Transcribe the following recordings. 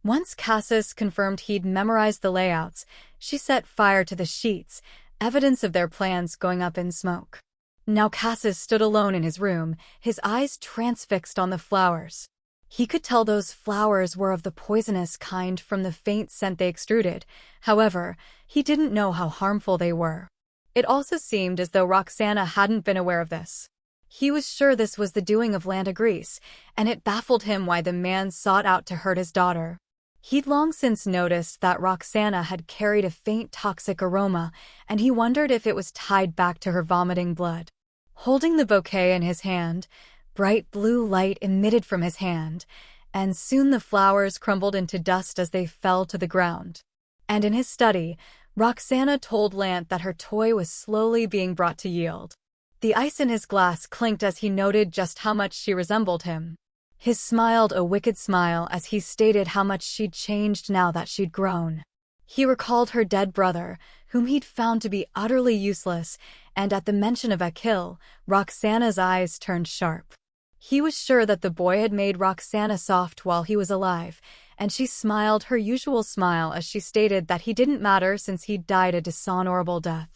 Once Cassis confirmed he'd memorized the layouts, she set fire to the sheets, evidence of their plans going up in smoke. Now Cassis stood alone in his room, his eyes transfixed on the flowers. He could tell those flowers were of the poisonous kind from the faint scent they extruded. However, he didn't know how harmful they were. It also seemed as though Roxana hadn't been aware of this. He was sure this was the doing of Lanta Grease, and it baffled him why the man sought out to hurt his daughter. He'd long since noticed that Roxana had carried a faint toxic aroma, and he wondered if it was tied back to her vomiting blood. Holding the bouquet in his hand, bright blue light emitted from his hand, and soon the flowers crumbled into dust as they fell to the ground. And in his study, Roxana told Lant that her toy was slowly being brought to yield. The ice in his glass clinked as he noted just how much she resembled him. He smiled a wicked smile as he stated how much she'd changed now that she'd grown. He recalled her dead brother, whom he'd found to be utterly useless, and at the mention of Akil, Roxana's eyes turned sharp. He was sure that the boy had made Roxana soft while he was alive, and she smiled her usual smile as she stated that he didn't matter since he'd died a dishonorable death.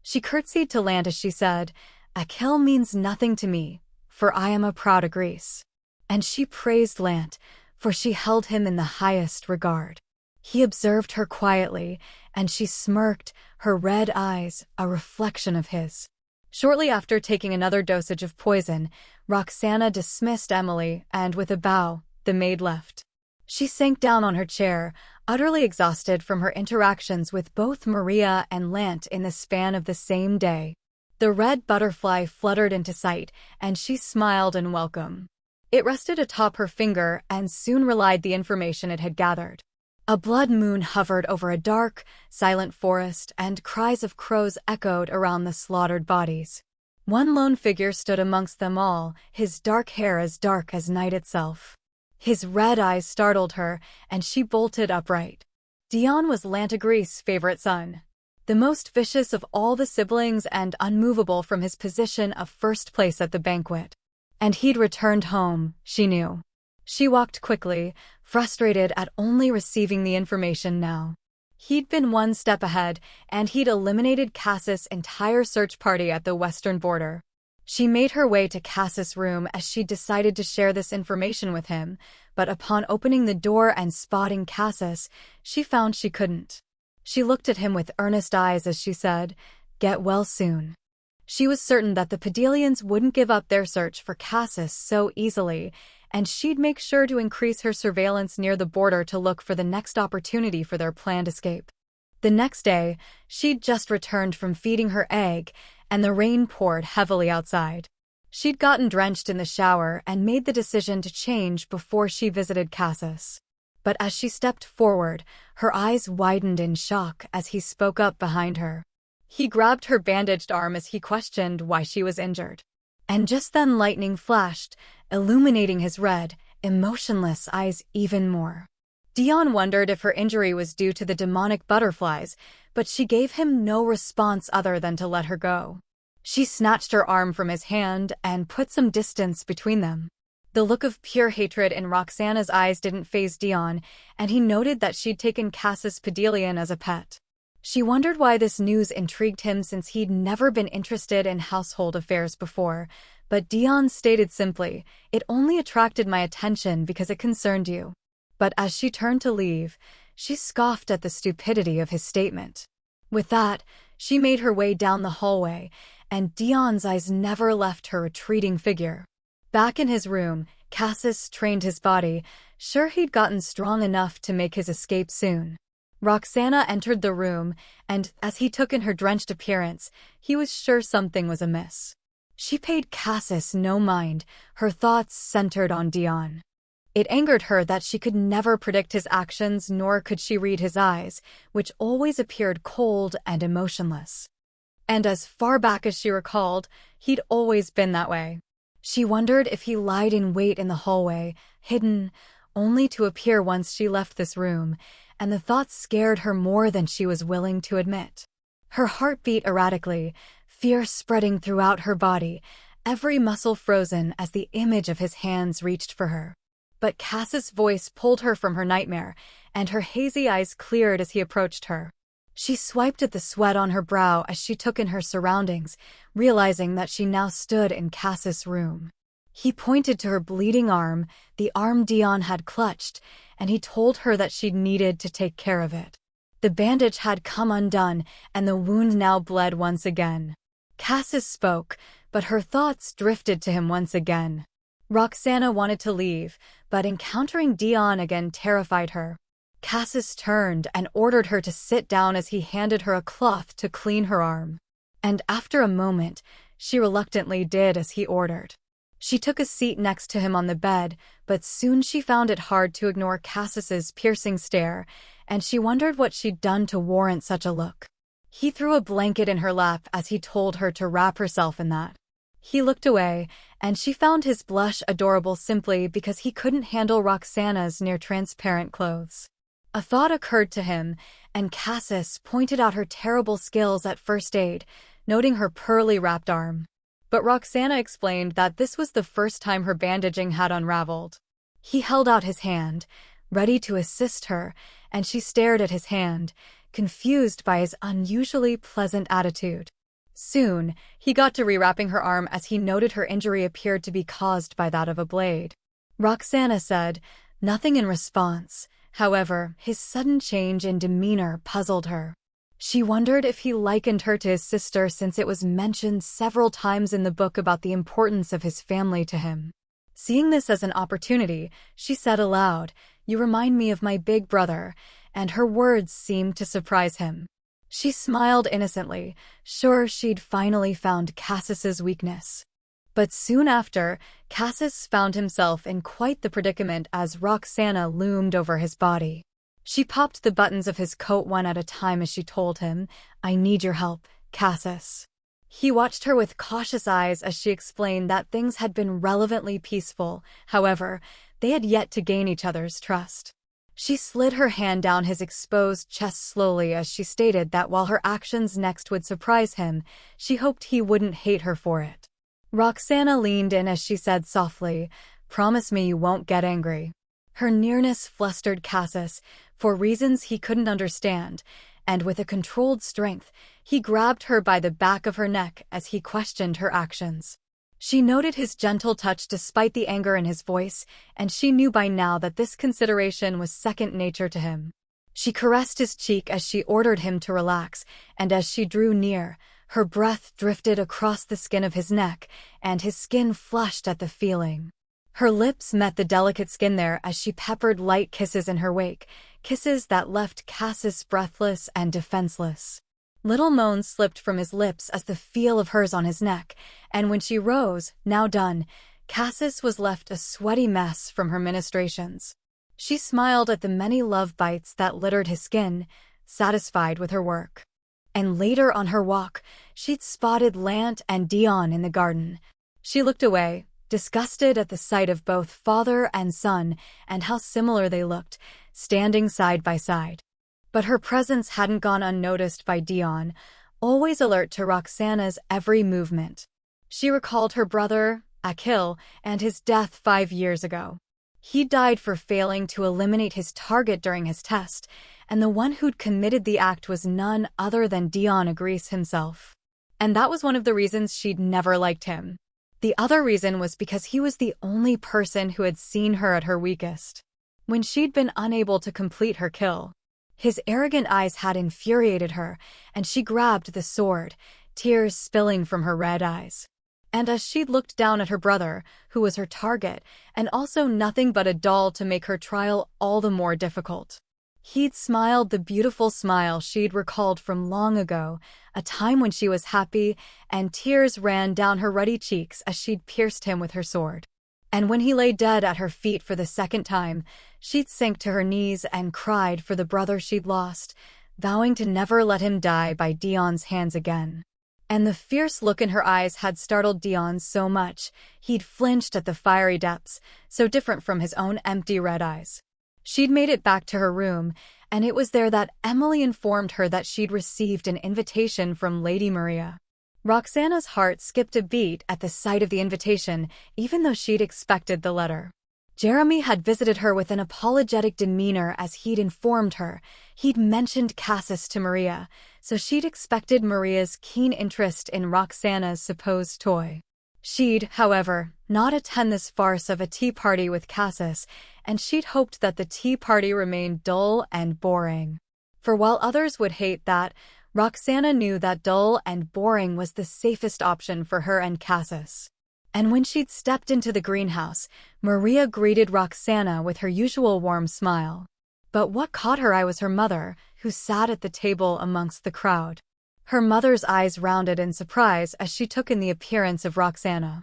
She curtsied to Lant as she said, "Akil means nothing to me, for I am a proud of Greece." And she praised Lant, for she held him in the highest regard. He observed her quietly, and she smirked, her red eyes a reflection of his. Shortly after taking another dosage of poison, Roxana dismissed Emily, and with a bow, the maid left. She sank down on her chair, utterly exhausted from her interactions with both Maria and Lant in the span of the same day. The red butterfly fluttered into sight, and she smiled in welcome. It rested atop her finger and soon relayed the information it had gathered. A blood moon hovered over a dark, silent forest, and cries of crows echoed around the slaughtered bodies. One lone figure stood amongst them all, his dark hair as dark as night itself. His red eyes startled her, and she bolted upright. Dion was Lanta Grease's favorite son, the most vicious of all the siblings and unmovable from his position of first place at the banquet. And he'd returned home, she knew. She walked quickly, frustrated at only receiving the information now. He'd been one step ahead, and he'd eliminated Cassis' entire search party at the western border. She made her way to Cassis' room as she decided to share this information with him, but upon opening the door and spotting Cassis, she found she couldn't. She looked at him with earnest eyes as she said, "Get well soon." She was certain that the Pedelians wouldn't give up their search for Cassis so easily, and she'd make sure to increase her surveillance near the border to look for the next opportunity for their planned escape. The next day, she'd just returned from feeding her egg, and the rain poured heavily outside. She'd gotten drenched in the shower and made the decision to change before she visited Cassis. But as she stepped forward, her eyes widened in shock as he spoke up behind her. He grabbed her bandaged arm as he questioned why she was injured. And just then lightning flashed, illuminating his red, emotionless eyes even more. Dion wondered if her injury was due to the demonic butterflies, but she gave him no response other than to let her go. She snatched her arm from his hand and put some distance between them. The look of pure hatred in Roxana's eyes didn't faze Dion, and he noted that she'd taken Cassis Pedelian as a pet. She wondered why this news intrigued him since he'd never been interested in household affairs before, but Dion stated simply, "It only attracted my attention because it concerned you." But as she turned to leave, she scoffed at the stupidity of his statement. With that, she made her way down the hallway, and Dion's eyes never left her retreating figure. Back in his room, Cassis trained his body, sure he'd gotten strong enough to make his escape soon. Roxana entered the room, and, as he took in her drenched appearance, he was sure something was amiss. She paid Cassis no mind, her thoughts centered on Dion. It angered her that she could never predict his actions nor could she read his eyes, which always appeared cold and emotionless. And as far back as she recalled, he'd always been that way. She wondered if he lied in wait in the hallway, hidden, only to appear once she left this room, and the thought scared her more than she was willing to admit. Her heart beat erratically, fear spreading throughout her body, every muscle frozen as the image of his hands reached for her. But Cass's voice pulled her from her nightmare, and her hazy eyes cleared as he approached her. She swiped at the sweat on her brow as she took in her surroundings, realizing that she now stood in Cass's room. He pointed to her bleeding arm, the arm Dion had clutched, and he told her that she needed to take care of it. The bandage had come undone, and the wound now bled once again. Cassis spoke, but her thoughts drifted to him once again. Roxana wanted to leave, but encountering Dion again terrified her. Cassis turned and ordered her to sit down as he handed her a cloth to clean her arm. And after a moment, she reluctantly did as he ordered. She took a seat next to him on the bed, but soon she found it hard to ignore Cassis's piercing stare, and she wondered what she'd done to warrant such a look. He threw a blanket in her lap as he told her to wrap herself in that. He looked away, and she found his blush adorable simply because he couldn't handle Roxana's near-transparent clothes. A thought occurred to him, and Cassis pointed out her terrible skills at first aid, noting her pearly wrapped arm. But Roxana explained that this was the first time her bandaging had unraveled. He held out his hand, ready to assist her, and she stared at his hand, confused by his unusually pleasant attitude. Soon, he got to rewrapping her arm as he noted her injury appeared to be caused by that of a blade. Roxana said nothing in response. However, his sudden change in demeanor puzzled her. She wondered if he likened her to his sister since it was mentioned several times in the book about the importance of his family to him. Seeing this as an opportunity, she said aloud, "You remind me of my big brother," and her words seemed to surprise him. She smiled innocently, sure she'd finally found Cassis's weakness. But soon after, Cassis found himself in quite the predicament as Roxana loomed over his body. She popped the buttons of his coat one at a time as she told him, "I need your help, Cassis." He watched her with cautious eyes as she explained that things had been relevantly peaceful. However, they had yet to gain each other's trust. She slid her hand down his exposed chest slowly as she stated that while her actions next would surprise him, she hoped he wouldn't hate her for it. Roxana leaned in as she said softly, "Promise me you won't get angry." Her nearness flustered Cassis, for reasons he couldn't understand, and with a controlled strength, he grabbed her by the back of her neck as he questioned her actions. She noted his gentle touch despite the anger in his voice, and she knew by now that this consideration was second nature to him. She caressed his cheek as she ordered him to relax, and as she drew near, her breath drifted across the skin of his neck, and his skin flushed at the feeling. Her lips met the delicate skin there as she peppered light kisses in her wake, kisses that left Cassis breathless and defenseless. Little moans slipped from his lips as the feel of hers on his neck, and when she rose, now done, Cassis was left a sweaty mess from her ministrations. She smiled at the many love bites that littered his skin, satisfied with her work. And later on her walk, she'd spotted Lant and Dion in the garden. She looked away, disgusted at the sight of both father and son and how similar they looked, standing side by side. But her presence hadn't gone unnoticed by Dion, always alert to Roxana's every movement. She recalled her brother, Akil, and his death 5 years ago. He died for failing to eliminate his target during his test, and the one who'd committed the act was none other than Dion Agris himself. And that was one of the reasons she'd never liked him. The other reason was because he was the only person who had seen her at her weakest, when she'd been unable to complete her kill. His arrogant eyes had infuriated her, and she grabbed the sword, tears spilling from her red eyes. And as she looked down at her brother, who was her target, and also nothing but a doll to make her trial all the more difficult. He'd smiled the beautiful smile she'd recalled from long ago, a time when she was happy, and tears ran down her ruddy cheeks as she'd pierced him with her sword. And when he lay dead at her feet for the second time, she'd sink to her knees and cried for the brother she'd lost, vowing to never let him die by Dion's hands again. And the fierce look in her eyes had startled Dion so much, he'd flinched at the fiery depths, so different from his own empty red eyes. She'd made it back to her room, and it was there that Emily informed her that she'd received an invitation from Lady Maria. Roxana's heart skipped a beat at the sight of the invitation, even though she'd expected the letter. Jeremy had visited her with an apologetic demeanor as he'd informed her. He'd mentioned Cassis to Maria, so she'd expected Maria's keen interest in Roxana's supposed toy. She'd, however, not attend this farce of a tea party with Cassis, and she'd hoped that the tea party remained dull and boring. For while others would hate that, Roxana knew that dull and boring was the safest option for her and Cassis. And when she'd stepped into the greenhouse, Maria greeted Roxana with her usual warm smile. But what caught her eye was her mother, who sat at the table amongst the crowd. Her mother's eyes rounded in surprise as she took in the appearance of Roxana.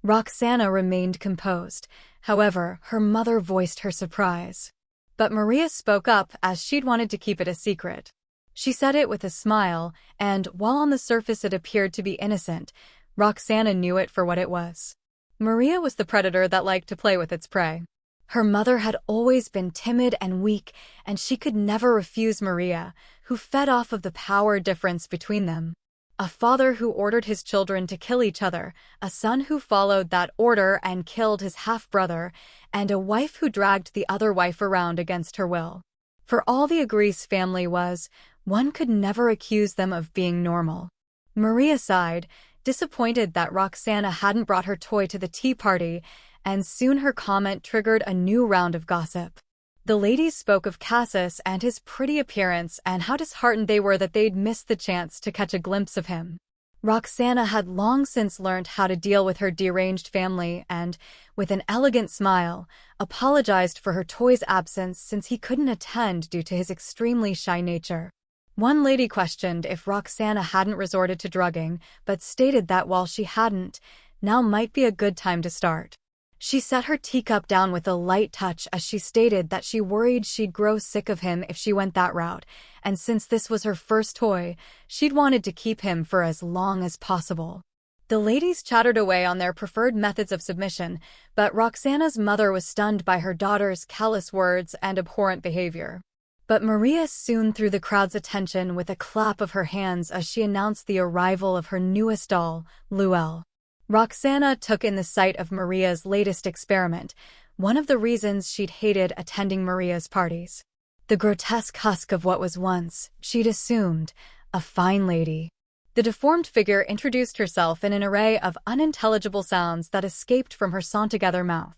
Roxana remained composed. However, her mother voiced her surprise. But Maria spoke up as she'd wanted to keep it a secret. She said it with a smile, and while on the surface it appeared to be innocent, Roxana knew it for what it was. Maria was the predator that liked to play with its prey. Her mother had always been timid and weak, and she could never refuse Maria, who fed off of the power difference between them. A father who ordered his children to kill each other, a son who followed that order and killed his half-brother, and a wife who dragged the other wife around against her will. For all the Agrees family was, one could never accuse them of being normal. Maria sighed, disappointed that Roxana hadn't brought her toy to the tea party, and soon her comment triggered a new round of gossip. The ladies spoke of Cassis and his pretty appearance and how disheartened they were that they'd missed the chance to catch a glimpse of him. Roxana had long since learned how to deal with her deranged family and, with an elegant smile, apologized for her toy's absence since he couldn't attend due to his extremely shy nature. One lady questioned if Roxana hadn't resorted to drugging, but stated that while she hadn't, now might be a good time to start. She set her teacup down with a light touch as she stated that she worried she'd grow sick of him if she went that route, and since this was her first toy, she'd wanted to keep him for as long as possible. The ladies chattered away on their preferred methods of submission, but Roxana's mother was stunned by her daughter's callous words and abhorrent behavior. But Maria soon drew the crowd's attention with a clap of her hands as she announced the arrival of her newest doll, Luelle. Roxana took in the sight of Maria's latest experiment, one of the reasons she'd hated attending Maria's parties. The grotesque husk of what was once, she'd assumed, a fine lady. The deformed figure introduced herself in an array of unintelligible sounds that escaped from her sawn-together mouth.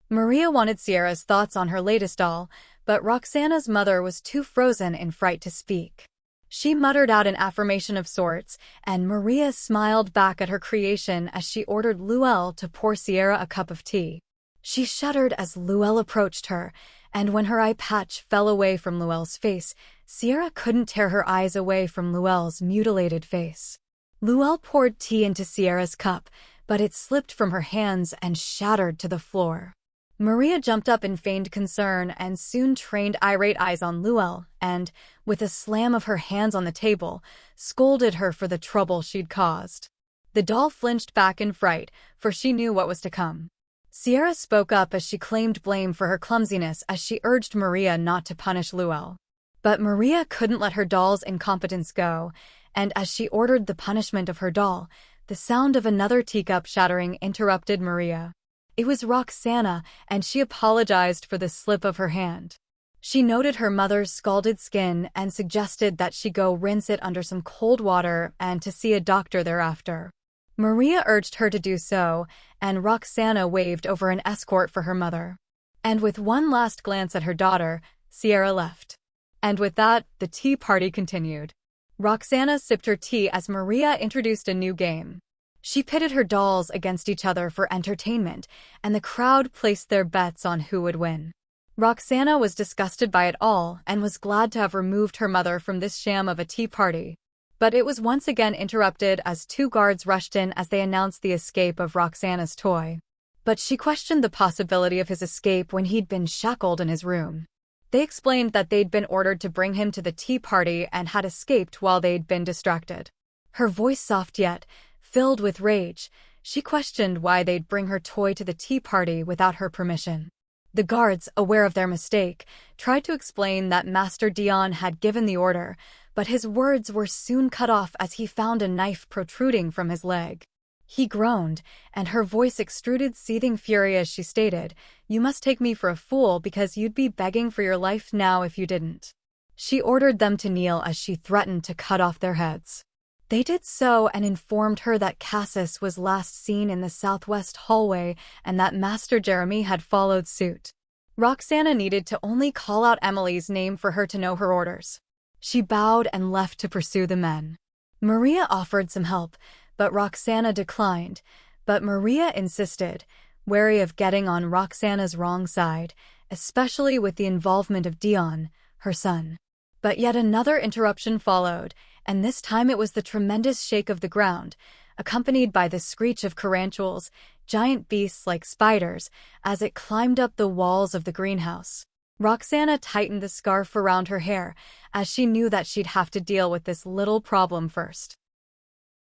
Maria wanted Sierra's thoughts on her latest doll, but Roxana's mother was too frozen in fright to speak. She muttered out an affirmation of sorts, and Maria smiled back at her creation as she ordered Luelle to pour Sierra a cup of tea. She shuddered as Luelle approached her, and when her eye patch fell away from Luelle's face, Sierra couldn't tear her eyes away from Luelle's mutilated face. Luelle poured tea into Sierra's cup, but it slipped from her hands and shattered to the floor. Maria jumped up in feigned concern and soon trained irate eyes on Luelle and, with a slam of her hands on the table, scolded her for the trouble she'd caused. The doll flinched back in fright, for she knew what was to come. Sierra spoke up as she claimed blame for her clumsiness as she urged Maria not to punish Luelle. But Maria couldn't let her doll's incompetence go, and as she ordered the punishment of her doll, the sound of another teacup shattering interrupted Maria. It was Roxana, and she apologized for the slip of her hand. She noted her mother's scalded skin and suggested that she go rinse it under some cold water and to see a doctor thereafter. Maria urged her to do so, and Roxana waved over an escort for her mother. And with one last glance at her daughter, Sierra left. And with that, the tea party continued. Roxana sipped her tea as Maria introduced a new game. She pitted her dolls against each other for entertainment, and the crowd placed their bets on who would win. Roxana was disgusted by it all and was glad to have removed her mother from this sham of a tea party. But it was once again interrupted as two guards rushed in as they announced the escape of Roxana's toy. But she questioned the possibility of his escape when he'd been shackled in his room. They explained that they'd been ordered to bring him to the tea party and had escaped while they'd been distracted. Her voice soft yet filled with rage, she questioned why they'd bring her toy to the tea party without her permission. The guards, aware of their mistake, tried to explain that Master Dion had given the order, but his words were soon cut off as he found a knife protruding from his leg. He groaned, and her voice extruded seething fury as she stated, "You must take me for a fool because you'd be begging for your life now if you didn't." She ordered them to kneel as she threatened to cut off their heads. They did so and informed her that Cassis was last seen in the southwest hallway and that Master Jeremy had followed suit. Roxana needed to only call out Emily's name for her to know her orders. She bowed and left to pursue the men. Maria offered some help, but Roxana declined. But Maria insisted, wary of getting on Roxana's wrong side, especially with the involvement of Dion, her son. But yet another interruption followed, and this time it was the tremendous shake of the ground, accompanied by the screech of tarantulas, giant beasts like spiders, as it climbed up the walls of the greenhouse. Roxana tightened the scarf around her hair, as she knew that she'd have to deal with this little problem first.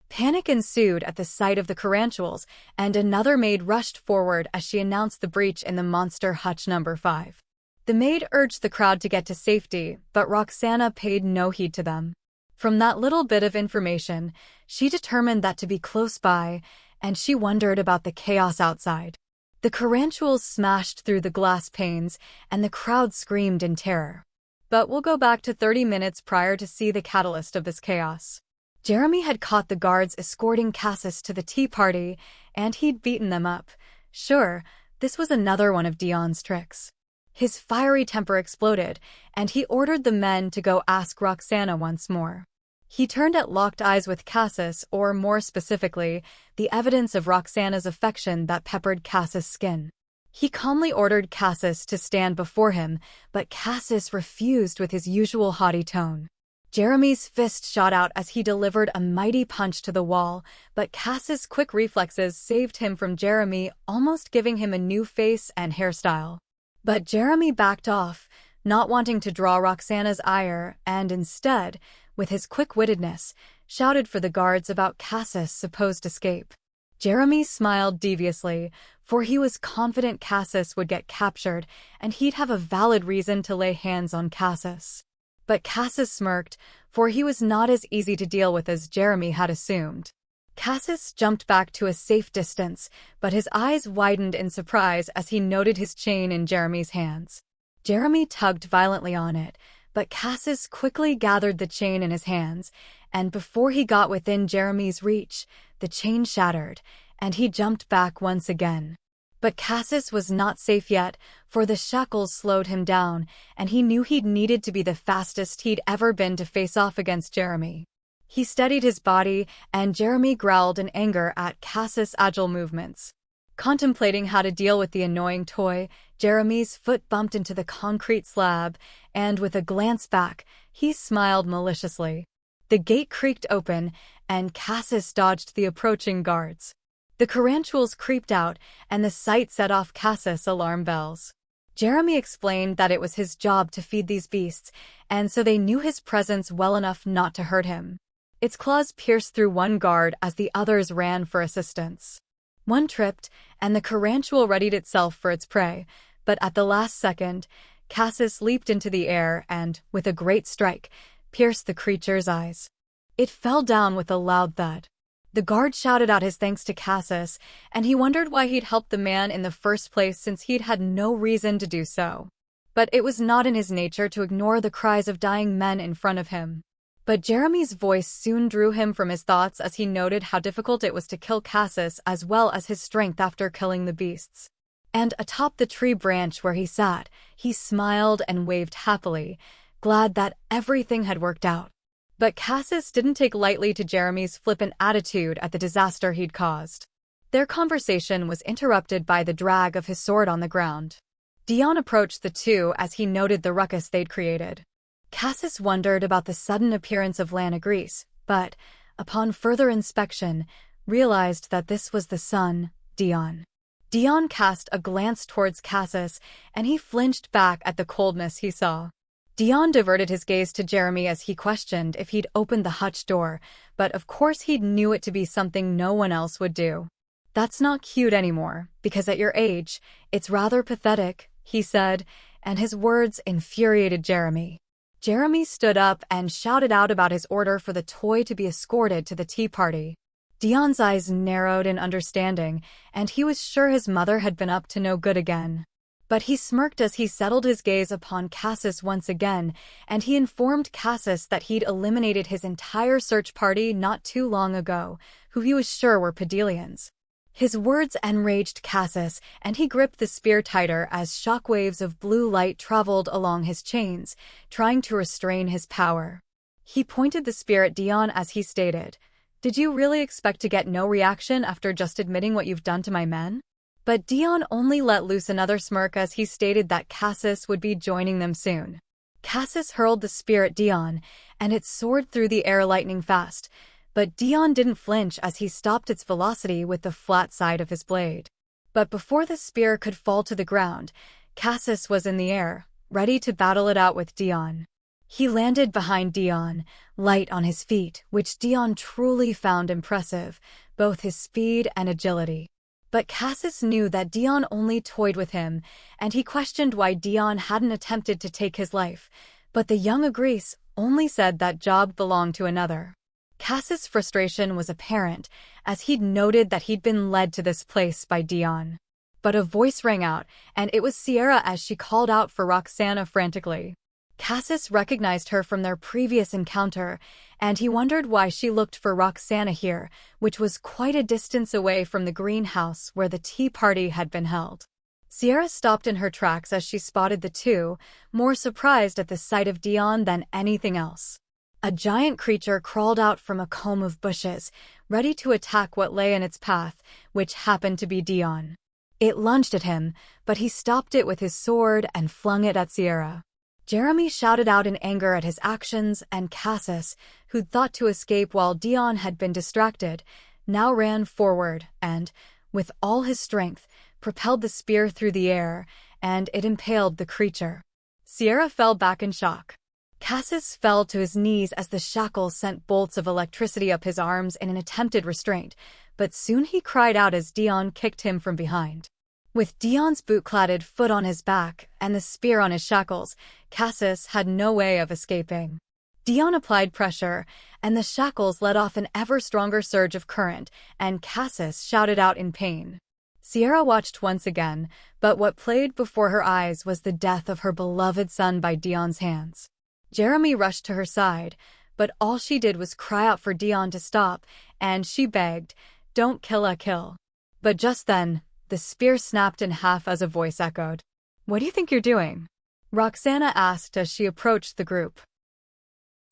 Panic ensued at the sight of the tarantulas, and another maid rushed forward as she announced the breach in the monster hutch number 5. The maid urged the crowd to get to safety, but Roxana paid no heed to them. From that little bit of information, she determined that to be close by, and she wondered about the chaos outside. The tarantulas smashed through the glass panes, and the crowd screamed in terror. But we'll go back to 30 minutes prior to see the catalyst of this chaos. Jeremy had caught the guards escorting Cassis to the tea party, and he'd beaten them up. Sure, this was another one of Dion's tricks. His fiery temper exploded, and he ordered the men to go ask Roxana once more. He turned at locked eyes with Cassis, or more specifically, the evidence of Roxana's affection that peppered Cassis' skin. He calmly ordered Cassis to stand before him, but Cassis refused with his usual haughty tone. Jeremy's fist shot out as he delivered a mighty punch to the wall, but Cassis' quick reflexes saved him from Jeremy, almost giving him a new face and hairstyle. But Jeremy backed off, not wanting to draw Roxana's ire, and instead, with his quick-wittedness, shouted for the guards about Cassis' supposed escape. Jeremy smiled deviously, for he was confident Cassis would get captured, and he'd have a valid reason to lay hands on Cassis. But Cassis smirked, for he was not as easy to deal with as Jeremy had assumed. Cassis jumped back to a safe distance, but his eyes widened in surprise as he noted his chain in Jeremy's hands. Jeremy tugged violently on it, but Cassis quickly gathered the chain in his hands, and before he got within Jeremy's reach, the chain shattered, and he jumped back once again. But Cassis was not safe yet, for the shackles slowed him down, and he knew he'd needed to be the fastest he'd ever been to face off against Jeremy. He steadied his body, and Jeremy growled in anger at Cassis' agile movements. Contemplating how to deal with the annoying toy, Jeremy's foot bumped into the concrete slab, and with a glance back, he smiled maliciously. The gate creaked open, and Cassis dodged the approaching guards. The tarantulas creeped out, and the sight set off Cassis' alarm bells. Jeremy explained that it was his job to feed these beasts, and so they knew his presence well enough not to hurt him. Its claws pierced through one guard as the others ran for assistance. One tripped, and the tarantula readied itself for its prey, but at the last second, Cassis leaped into the air and, with a great strike, pierced the creature's eyes. It fell down with a loud thud. The guard shouted out his thanks to Cassis, and he wondered why he'd helped the man in the first place since he'd had no reason to do so. But it was not in his nature to ignore the cries of dying men in front of him. But Jeremy's voice soon drew him from his thoughts as he noted how difficult it was to kill Cassis as well as his strength after killing the beasts. And atop the tree branch where he sat, he smiled and waved happily, glad that everything had worked out. But Cassis didn't take lightly to Jeremy's flippant attitude at the disaster he'd caused. Their conversation was interrupted by the drag of his sword on the ground. Dion approached the two as he noted the ruckus they'd created. Cassis wondered about the sudden appearance of Lana Grease, but, upon further inspection, realized that this was the son, Dion. Dion cast a glance towards Cassis, and he flinched back at the coldness he saw. Dion diverted his gaze to Jeremy as he questioned if he'd opened the hutch door, but of course he'd knew it to be something no one else would do. "That's not cute anymore, because at your age, it's rather pathetic," he said, and his words infuriated Jeremy. Jeremy stood up and shouted out about his order for the toy to be escorted to the tea party. Dion's eyes narrowed in understanding, and he was sure his mother had been up to no good again. But he smirked as he settled his gaze upon Cassis once again, and he informed Cassis that he'd eliminated his entire search party not too long ago, who he was sure were Pedelians. His words enraged Cassis, and he gripped the spear tighter as shockwaves of blue light traveled along his chains, trying to restrain his power. He pointed the spear at Dion as he stated, "Did you really expect to get no reaction after just admitting what you've done to my men?" But Dion only let loose another smirk as he stated that Cassis would be joining them soon. Cassis hurled the spear at Dion, and it soared through the air lightning fast, but Dion didn't flinch as he stopped its velocity with the flat side of his blade. But before the spear could fall to the ground, Cassis was in the air, ready to battle it out with Dion. He landed behind Dion, light on his feet, which Dion truly found impressive, both his speed and agility. But Cassis knew that Dion only toyed with him, and he questioned why Dion hadn't attempted to take his life, but the young Agrice only said that job belonged to another. Cassis' frustration was apparent, as he'd noted that he'd been led to this place by Dion. But a voice rang out, and it was Sierra as she called out for Roxana frantically. Cassis recognized her from their previous encounter, and he wondered why she looked for Roxana here, which was quite a distance away from the greenhouse where the tea party had been held. Sierra stopped in her tracks as she spotted the two, more surprised at the sight of Dion than anything else. A giant creature crawled out from a comb of bushes, ready to attack what lay in its path, which happened to be Dion. It lunged at him, but he stopped it with his sword and flung it at Sierra. Jeremy shouted out in anger at his actions, and Cassis, who'd thought to escape while Dion had been distracted, now ran forward and, with all his strength, propelled the spear through the air, and it impaled the creature. Sierra fell back in shock. Cassis fell to his knees as the shackles sent bolts of electricity up his arms in an attempted restraint, but soon he cried out as Dion kicked him from behind. With Dion's boot-cladded foot on his back and the spear on his shackles, Cassis had no way of escaping. Dion applied pressure, and the shackles let off an ever-stronger surge of current, and Cassis shouted out in pain. Sierra watched once again, but what played before her eyes was the death of her beloved son by Dion's hands. Jeremy rushed to her side, but all she did was cry out for Dion to stop, and she begged, "Don't kill a kill." But just then, the spear snapped in half as a voice echoed. "What do you think you're doing?" Roxana asked as she approached the group.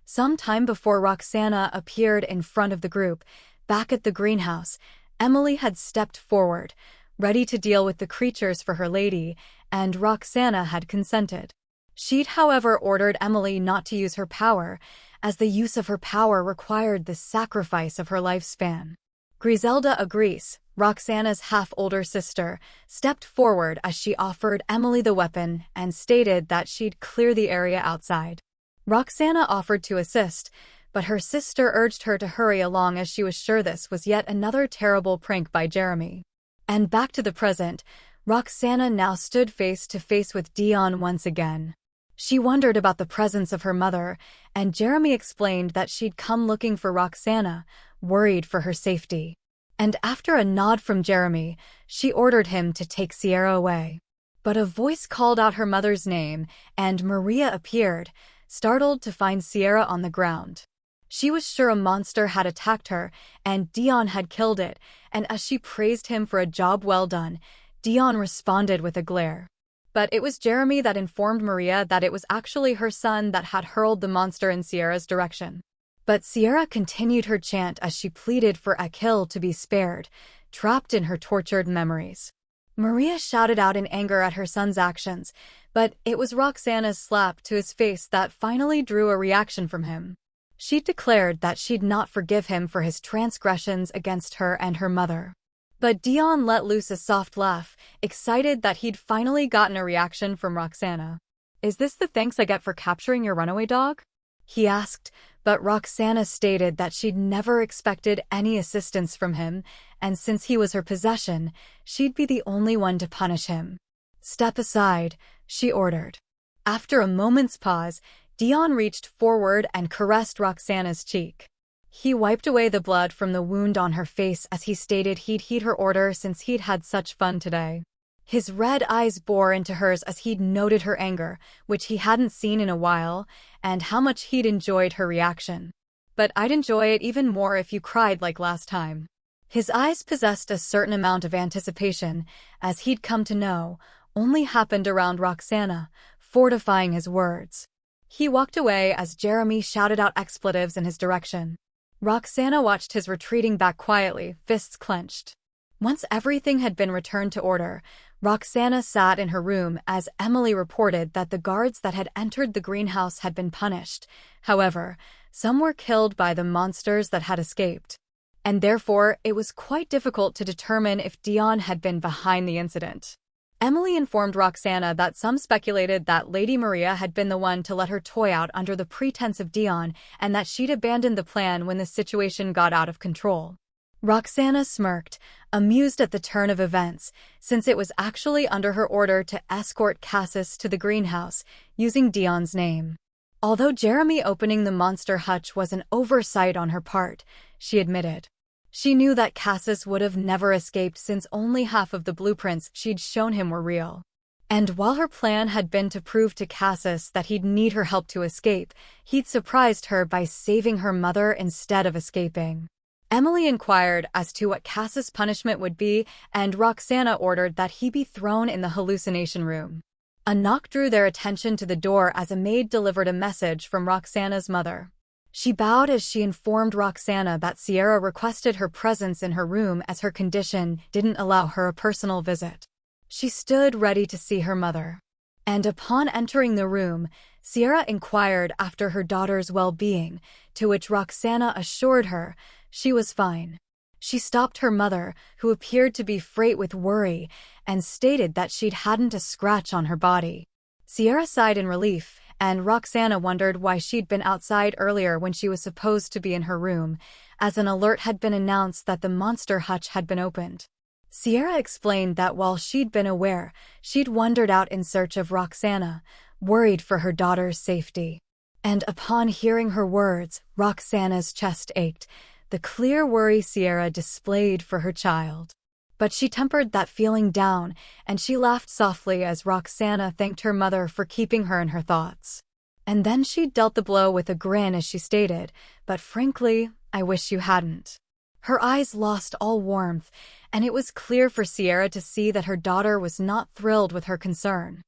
Some time before Roxana appeared in front of the group, back at the greenhouse, Emily had stepped forward, ready to deal with the creatures for her lady, and Roxana had consented. She'd, however, ordered Emily not to use her power, as the use of her power required the sacrifice of her lifespan. Griselda Agrice, Roxana's half-older sister, stepped forward as she offered Emily the weapon and stated that she'd clear the area outside. Roxana offered to assist, but her sister urged her to hurry along as she was sure this was yet another terrible prank by Jeremy. And back to the present, Roxana now stood face to face with Dion once again. She wondered about the presence of her mother, and Jeremy explained that she'd come looking for Roxana, worried for her safety. And after a nod from Jeremy, she ordered him to take Sierra away. But a voice called out her mother's name, and Maria appeared, startled to find Sierra on the ground. She was sure a monster had attacked her, and Dion had killed it, and as she praised him for a job well done, Dion responded with a glare. But it was Jeremy that informed Maria that it was actually her son that had hurled the monster in Sierra's direction. But Sierra continued her chant as she pleaded for Akil to be spared, trapped in her tortured memories. Maria shouted out in anger at her son's actions, but it was Roxana's slap to his face that finally drew a reaction from him. She declared that she'd not forgive him for his transgressions against her and her mother. But Dion let loose a soft laugh, excited that he'd finally gotten a reaction from Roxana. "Is this the thanks I get for capturing your runaway dog?" he asked, but Roxana stated that she'd never expected any assistance from him, and since he was her possession, she'd be the only one to punish him. "Step aside," she ordered. After a moment's pause, Dion reached forward and caressed Roxana's cheek. He wiped away the blood from the wound on her face as he stated he'd heed her order since he'd had such fun today. His red eyes bore into hers as he'd noted her anger, which he hadn't seen in a while, and how much he'd enjoyed her reaction. "But I'd enjoy it even more if you cried like last time." His eyes possessed a certain amount of anticipation, as he'd come to know, only happened around Roxana, fortifying his words. He walked away as Jeremy shouted out expletives in his direction. Roxana watched his retreating back quietly, fists clenched. Once everything had been returned to order, Roxana sat in her room as Emily reported that the guards that had entered the greenhouse had been punished. However, some were killed by the monsters that had escaped, and therefore it was quite difficult to determine if Dion had been behind the incident. Emily informed Roxana that some speculated that Lady Maria had been the one to let her toy out under the pretense of Dion and that she'd abandoned the plan when the situation got out of control. Roxana smirked, amused at the turn of events, since it was actually under her order to escort Cassis to the greenhouse, using Dion's name. Although Jeremy opening the monster hutch was an oversight on her part, she admitted. She knew that Cassis would have never escaped since only half of the blueprints she'd shown him were real. And while her plan had been to prove to Cassis that he'd need her help to escape, he'd surprised her by saving her mother instead of escaping. Emily inquired as to what Cassis' punishment would be, and Roxana ordered that he be thrown in the hallucination room. A knock drew their attention to the door as a maid delivered a message from Roxana's mother. She bowed as she informed Roxana that Sierra requested her presence in her room as her condition didn't allow her a personal visit. She stood ready to see her mother. And upon entering the room, Sierra inquired after her daughter's well-being, to which Roxana assured her she was fine. She stopped her mother, who appeared to be fraught with worry, and stated that she'd hadn't a scratch on her body. Sierra sighed in relief, and Roxana wondered why she'd been outside earlier when she was supposed to be in her room, as an alert had been announced that the monster hutch had been opened. Sierra explained that while she'd been aware, she'd wandered out in search of Roxana, worried for her daughter's safety. And upon hearing her words, Roxana's chest ached, the clear worry Sierra displayed for her child. But she tempered that feeling down, and she laughed softly as Roxana thanked her mother for keeping her in her thoughts. And then she dealt the blow with a grin as she stated, "But frankly, I wish you hadn't." Her eyes lost all warmth, and it was clear for Sierra to see that her daughter was not thrilled with her concern.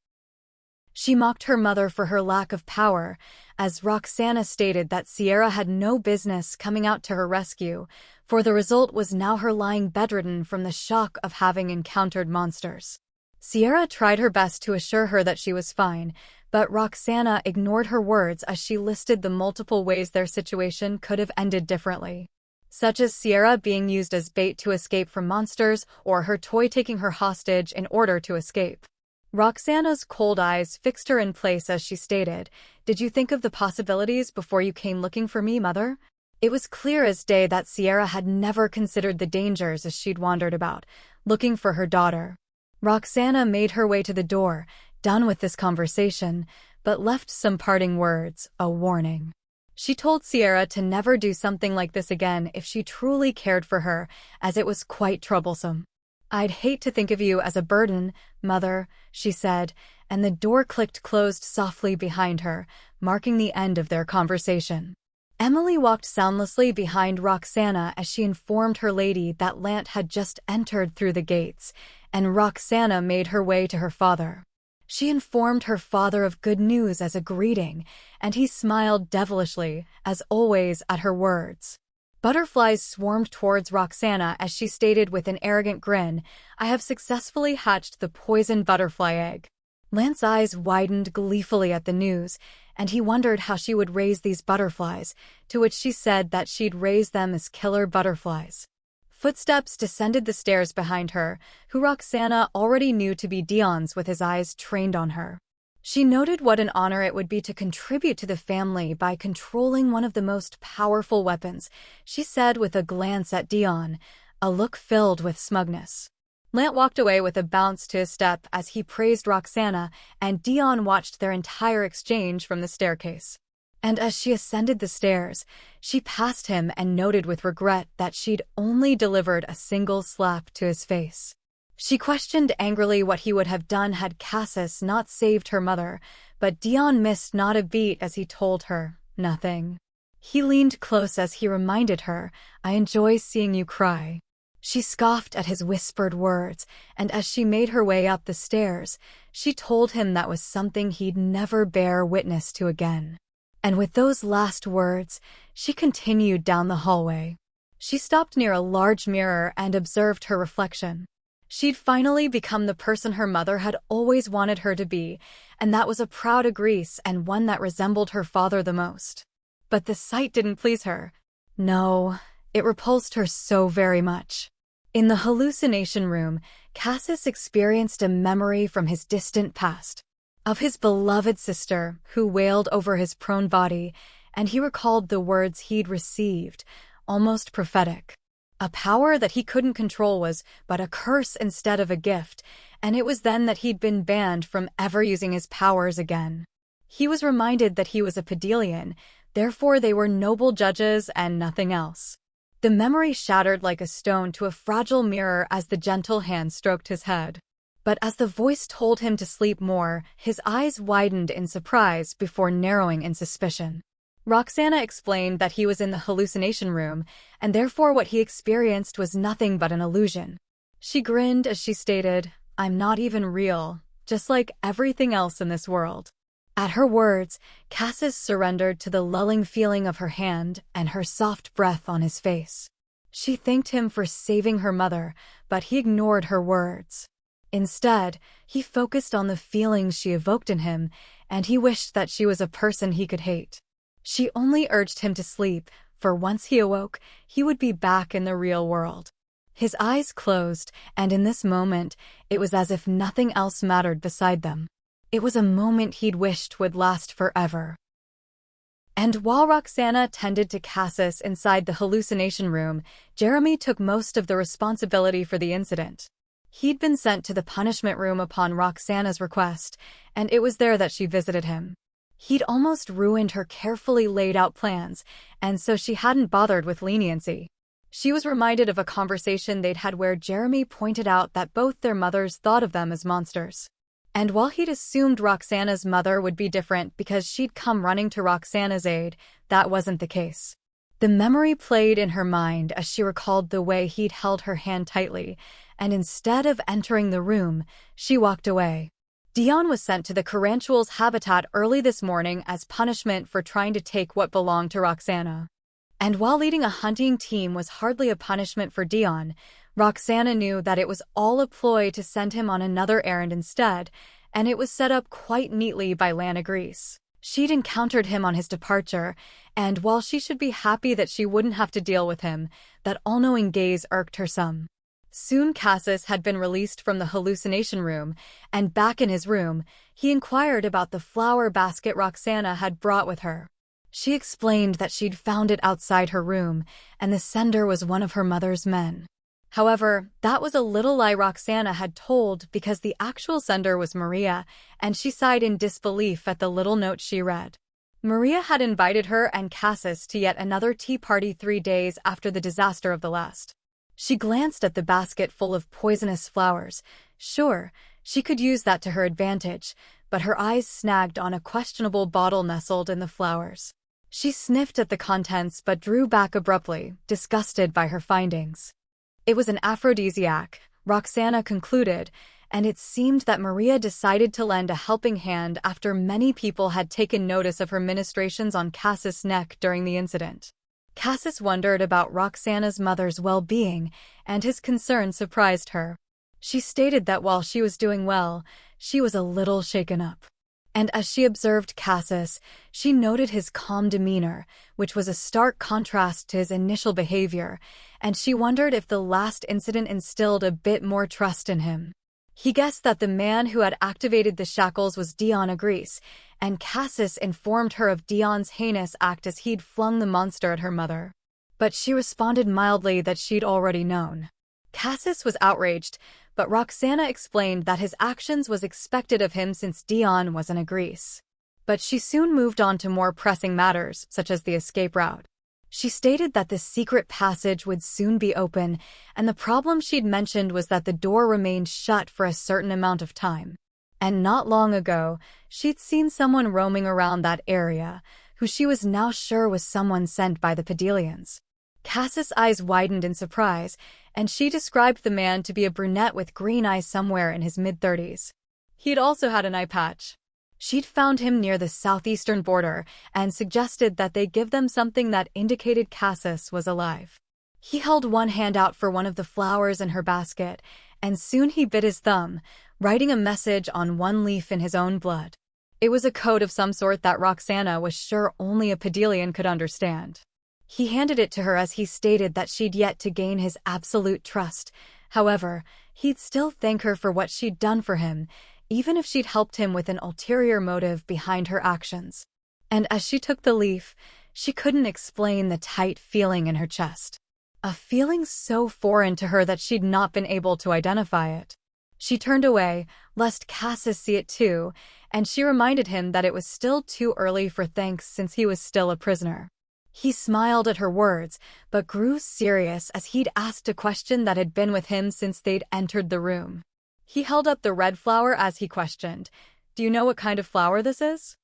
She mocked her mother for her lack of power, as Roxana stated that Sierra had no business coming out to her rescue, for the result was now her lying bedridden from the shock of having encountered monsters. Sierra tried her best to assure her that she was fine, but Roxana ignored her words as she listed the multiple ways their situation could have ended differently, such as Sierra being used as bait to escape from monsters or her toy taking her hostage in order to escape. Roxana's cold eyes fixed her in place as she stated, "Did you think of the possibilities before you came looking for me, Mother?" It was clear as day that Sierra had never considered the dangers as she'd wandered about, looking for her daughter. Roxana made her way to the door, done with this conversation, but left some parting words, a warning. She told Sierra to never do something like this again if she truly cared for her, as it was quite troublesome. "I'd hate to think of you as a burden, Mother," she said, and the door clicked closed softly behind her, marking the end of their conversation. Emily walked soundlessly behind Roxana as she informed her lady that Lant had just entered through the gates, and Roxana made her way to her father. She informed her father of good news as a greeting, and he smiled devilishly, as always, at her words. Butterflies swarmed towards Roxana as she stated with an arrogant grin, "I have successfully hatched the poison butterfly egg." Lance's eyes widened gleefully at the news, and he wondered how she would raise these butterflies, to which she said that she'd raise them as killer butterflies. Footsteps descended the stairs behind her, who Roxana already knew to be Dion's with his eyes trained on her. She noted what an honor it would be to contribute to the family by controlling one of the most powerful weapons, she said with a glance at Dion, a look filled with smugness. Lant walked away with a bounce to his step as he praised Roxana, and Dion watched their entire exchange from the staircase. And as she ascended the stairs, she passed him and noted with regret that she'd only delivered a single slap to his face. She questioned angrily what he would have done had Cassis not saved her mother, but Dion missed not a beat as he told her, nothing. He leaned close as he reminded her, I enjoy seeing you cry. She scoffed at his whispered words, and as she made her way up the stairs, she told him that was something he'd never bear witness to again. And with those last words, she continued down the hallway. She stopped near a large mirror and observed her reflection. She'd finally become the person her mother had always wanted her to be, and that was a proud ogress and one that resembled her father the most. But the sight didn't please her. No, it repulsed her so very much. In the hallucination room, Cassis experienced a memory from his distant past of his beloved sister who wailed over his prone body, and he recalled the words he'd received, almost prophetic. A power that he couldn't control was but a curse instead of a gift, and it was then that he'd been banned from ever using his powers again. He was reminded that he was a Pedelian, therefore they were noble judges and nothing else. The memory shattered like a stone to a fragile mirror as the gentle hand stroked his head. But as the voice told him to sleep more, his eyes widened in surprise before narrowing in suspicion. Roxana explained that he was in the hallucination room, and therefore what he experienced was nothing but an illusion. She grinned as she stated, I'm not even real, just like everything else in this world. At her words, Cassis surrendered to the lulling feeling of her hand and her soft breath on his face. She thanked him for saving her mother, but he ignored her words. Instead, he focused on the feelings she evoked in him, and he wished that she was a person he could hate. She only urged him to sleep, for once he awoke, he would be back in the real world. His eyes closed, and in this moment, it was as if nothing else mattered beside them. It was a moment he'd wished would last forever. And while Roxana tended to Cassis inside the hallucination room, Jeremy took most of the responsibility for the incident. He'd been sent to the punishment room upon Roxana's request, and it was there that she visited him. He'd almost ruined her carefully laid out plans, and so she hadn't bothered with leniency. She was reminded of a conversation they'd had where Jeremy pointed out that both their mothers thought of them as monsters. And while he'd assumed Roxana's mother would be different because she'd come running to Roxana's aid, that wasn't the case. The memory played in her mind as she recalled the way he'd held her hand tightly, and instead of entering the room, she walked away. Dion was sent to the Carantual's habitat early this morning as punishment for trying to take what belonged to Roxana. And while leading a hunting team was hardly a punishment for Dion, Roxana knew that it was all a ploy to send him on another errand instead, and it was set up quite neatly by Lana Grease. She'd encountered him on his departure, and while she should be happy that she wouldn't have to deal with him, that all-knowing gaze irked her some. Soon Cassis had been released from the hallucination room, and back in his room, he inquired about the flower basket Roxana had brought with her. She explained that she'd found it outside her room, and the sender was one of her mother's men. However, that was a little lie Roxana had told because the actual sender was Maria, and she sighed in disbelief at the little note she read. Maria had invited her and Cassis to yet another tea party 3 days after the disaster of the last. She glanced at the basket full of poisonous flowers. Sure, she could use that to her advantage, but her eyes snagged on a questionable bottle nestled in the flowers. She sniffed at the contents but drew back abruptly, disgusted by her findings. It was an aphrodisiac, Roxana concluded, and it seemed that Maria decided to lend a helping hand after many people had taken notice of her ministrations on Cassis' neck during the incident. Cassis wondered about Roxana's mother's well-being, and his concern surprised her. She stated that while she was doing well, she was a little shaken up. And as she observed Cassis, she noted his calm demeanor, which was a stark contrast to his initial behavior, and she wondered if the last incident instilled a bit more trust in him. He guessed that the man who had activated the shackles was Dion Grease, and Cassis informed her of Dion's heinous act as he'd flung the monster at her mother. But she responded mildly that she'd already known. Cassis was outraged, but Roxana explained that his actions was expected of him since Dion was an Grease. But she soon moved on to more pressing matters, such as the escape route. She stated that the secret passage would soon be open, and the problem she'd mentioned was that the door remained shut for a certain amount of time. And not long ago, she'd seen someone roaming around that area, who she was now sure was someone sent by the Pedelians. Cass's eyes widened in surprise, and she described the man to be a brunette with green eyes somewhere in his mid-30s. He'd also had an eye patch. She'd found him near the southeastern border and suggested that they give them something that indicated Cassis was alive. He held one hand out for one of the flowers in her basket, and soon he bit his thumb, writing a message on one leaf in his own blood. It was a code of some sort that Roxana was sure only a Pedelian could understand. He handed it to her as he stated that she'd yet to gain his absolute trust. However, he'd still thank her for what she'd done for him, even if she'd helped him with an ulterior motive behind her actions. And as she took the leaf, she couldn't explain the tight feeling in her chest. A feeling so foreign to her that she'd not been able to identify it. She turned away, lest Cassis see it too, and she reminded him that it was still too early for thanks since he was still a prisoner. He smiled at her words, but grew serious as he'd asked a question that had been with him since they'd entered the room. He held up the red flower as he questioned, "Do you know what kind of flower this is?"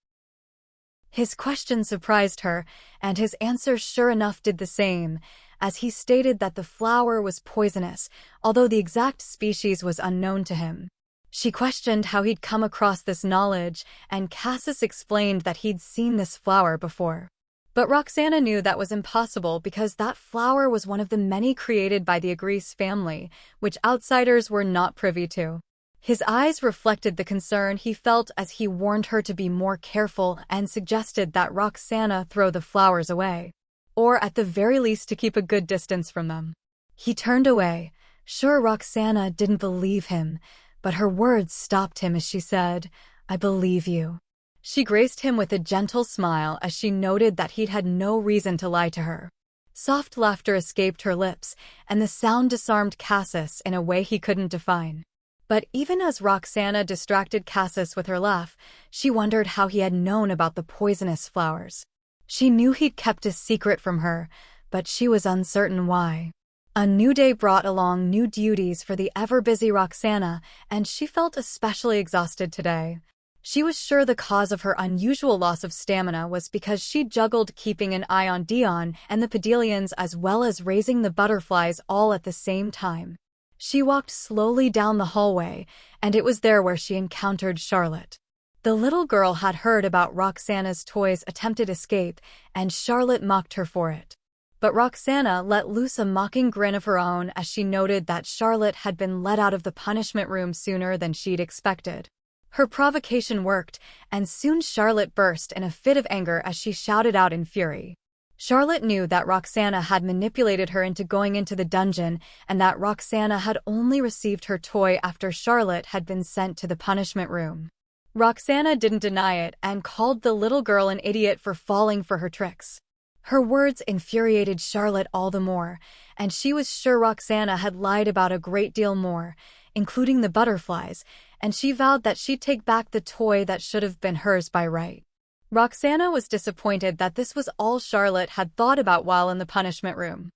His question surprised her, and his answer sure enough did the same, as he stated that the flower was poisonous, although the exact species was unknown to him. She questioned how he'd come across this knowledge, and Cassis explained that he'd seen this flower before. But Roxana knew that was impossible because that flower was one of the many created by the Agris family, which outsiders were not privy to. His eyes reflected the concern he felt as he warned her to be more careful and suggested that Roxana throw the flowers away, or at the very least to keep a good distance from them. He turned away, sure Roxana didn't believe him, but her words stopped him as she said, "I believe you." She graced him with a gentle smile as she noted that he'd had no reason to lie to her. Soft laughter escaped her lips, and the sound disarmed Cassis in a way he couldn't define. But even as Roxana distracted Cassis with her laugh, she wondered how he had known about the poisonous flowers. She knew he'd kept a secret from her, but she was uncertain why. A new day brought along new duties for the ever-busy Roxana, and she felt especially exhausted today. She was sure the cause of her unusual loss of stamina was because she juggled keeping an eye on Dion and the Pedelians as well as raising the butterflies all at the same time. She walked slowly down the hallway, and it was there where she encountered Charlotte. The little girl had heard about Roxana's toy's attempted escape, and Charlotte mocked her for it. But Roxana let loose a mocking grin of her own as she noted that Charlotte had been let out of the punishment room sooner than she'd expected. Her provocation worked, and soon Charlotte burst in a fit of anger as she shouted out in fury. Charlotte knew that Roxana had manipulated her into going into the dungeon and that Roxana had only received her toy after Charlotte had been sent to the punishment room. Roxana didn't deny it and called the little girl an idiot for falling for her tricks. Her words infuriated Charlotte all the more, and she was sure Roxana had lied about a great deal more, including the butterflies, and she vowed that she'd take back the toy that should have been hers by right. Roxana was disappointed that this was all Charlotte had thought about while in the punishment room.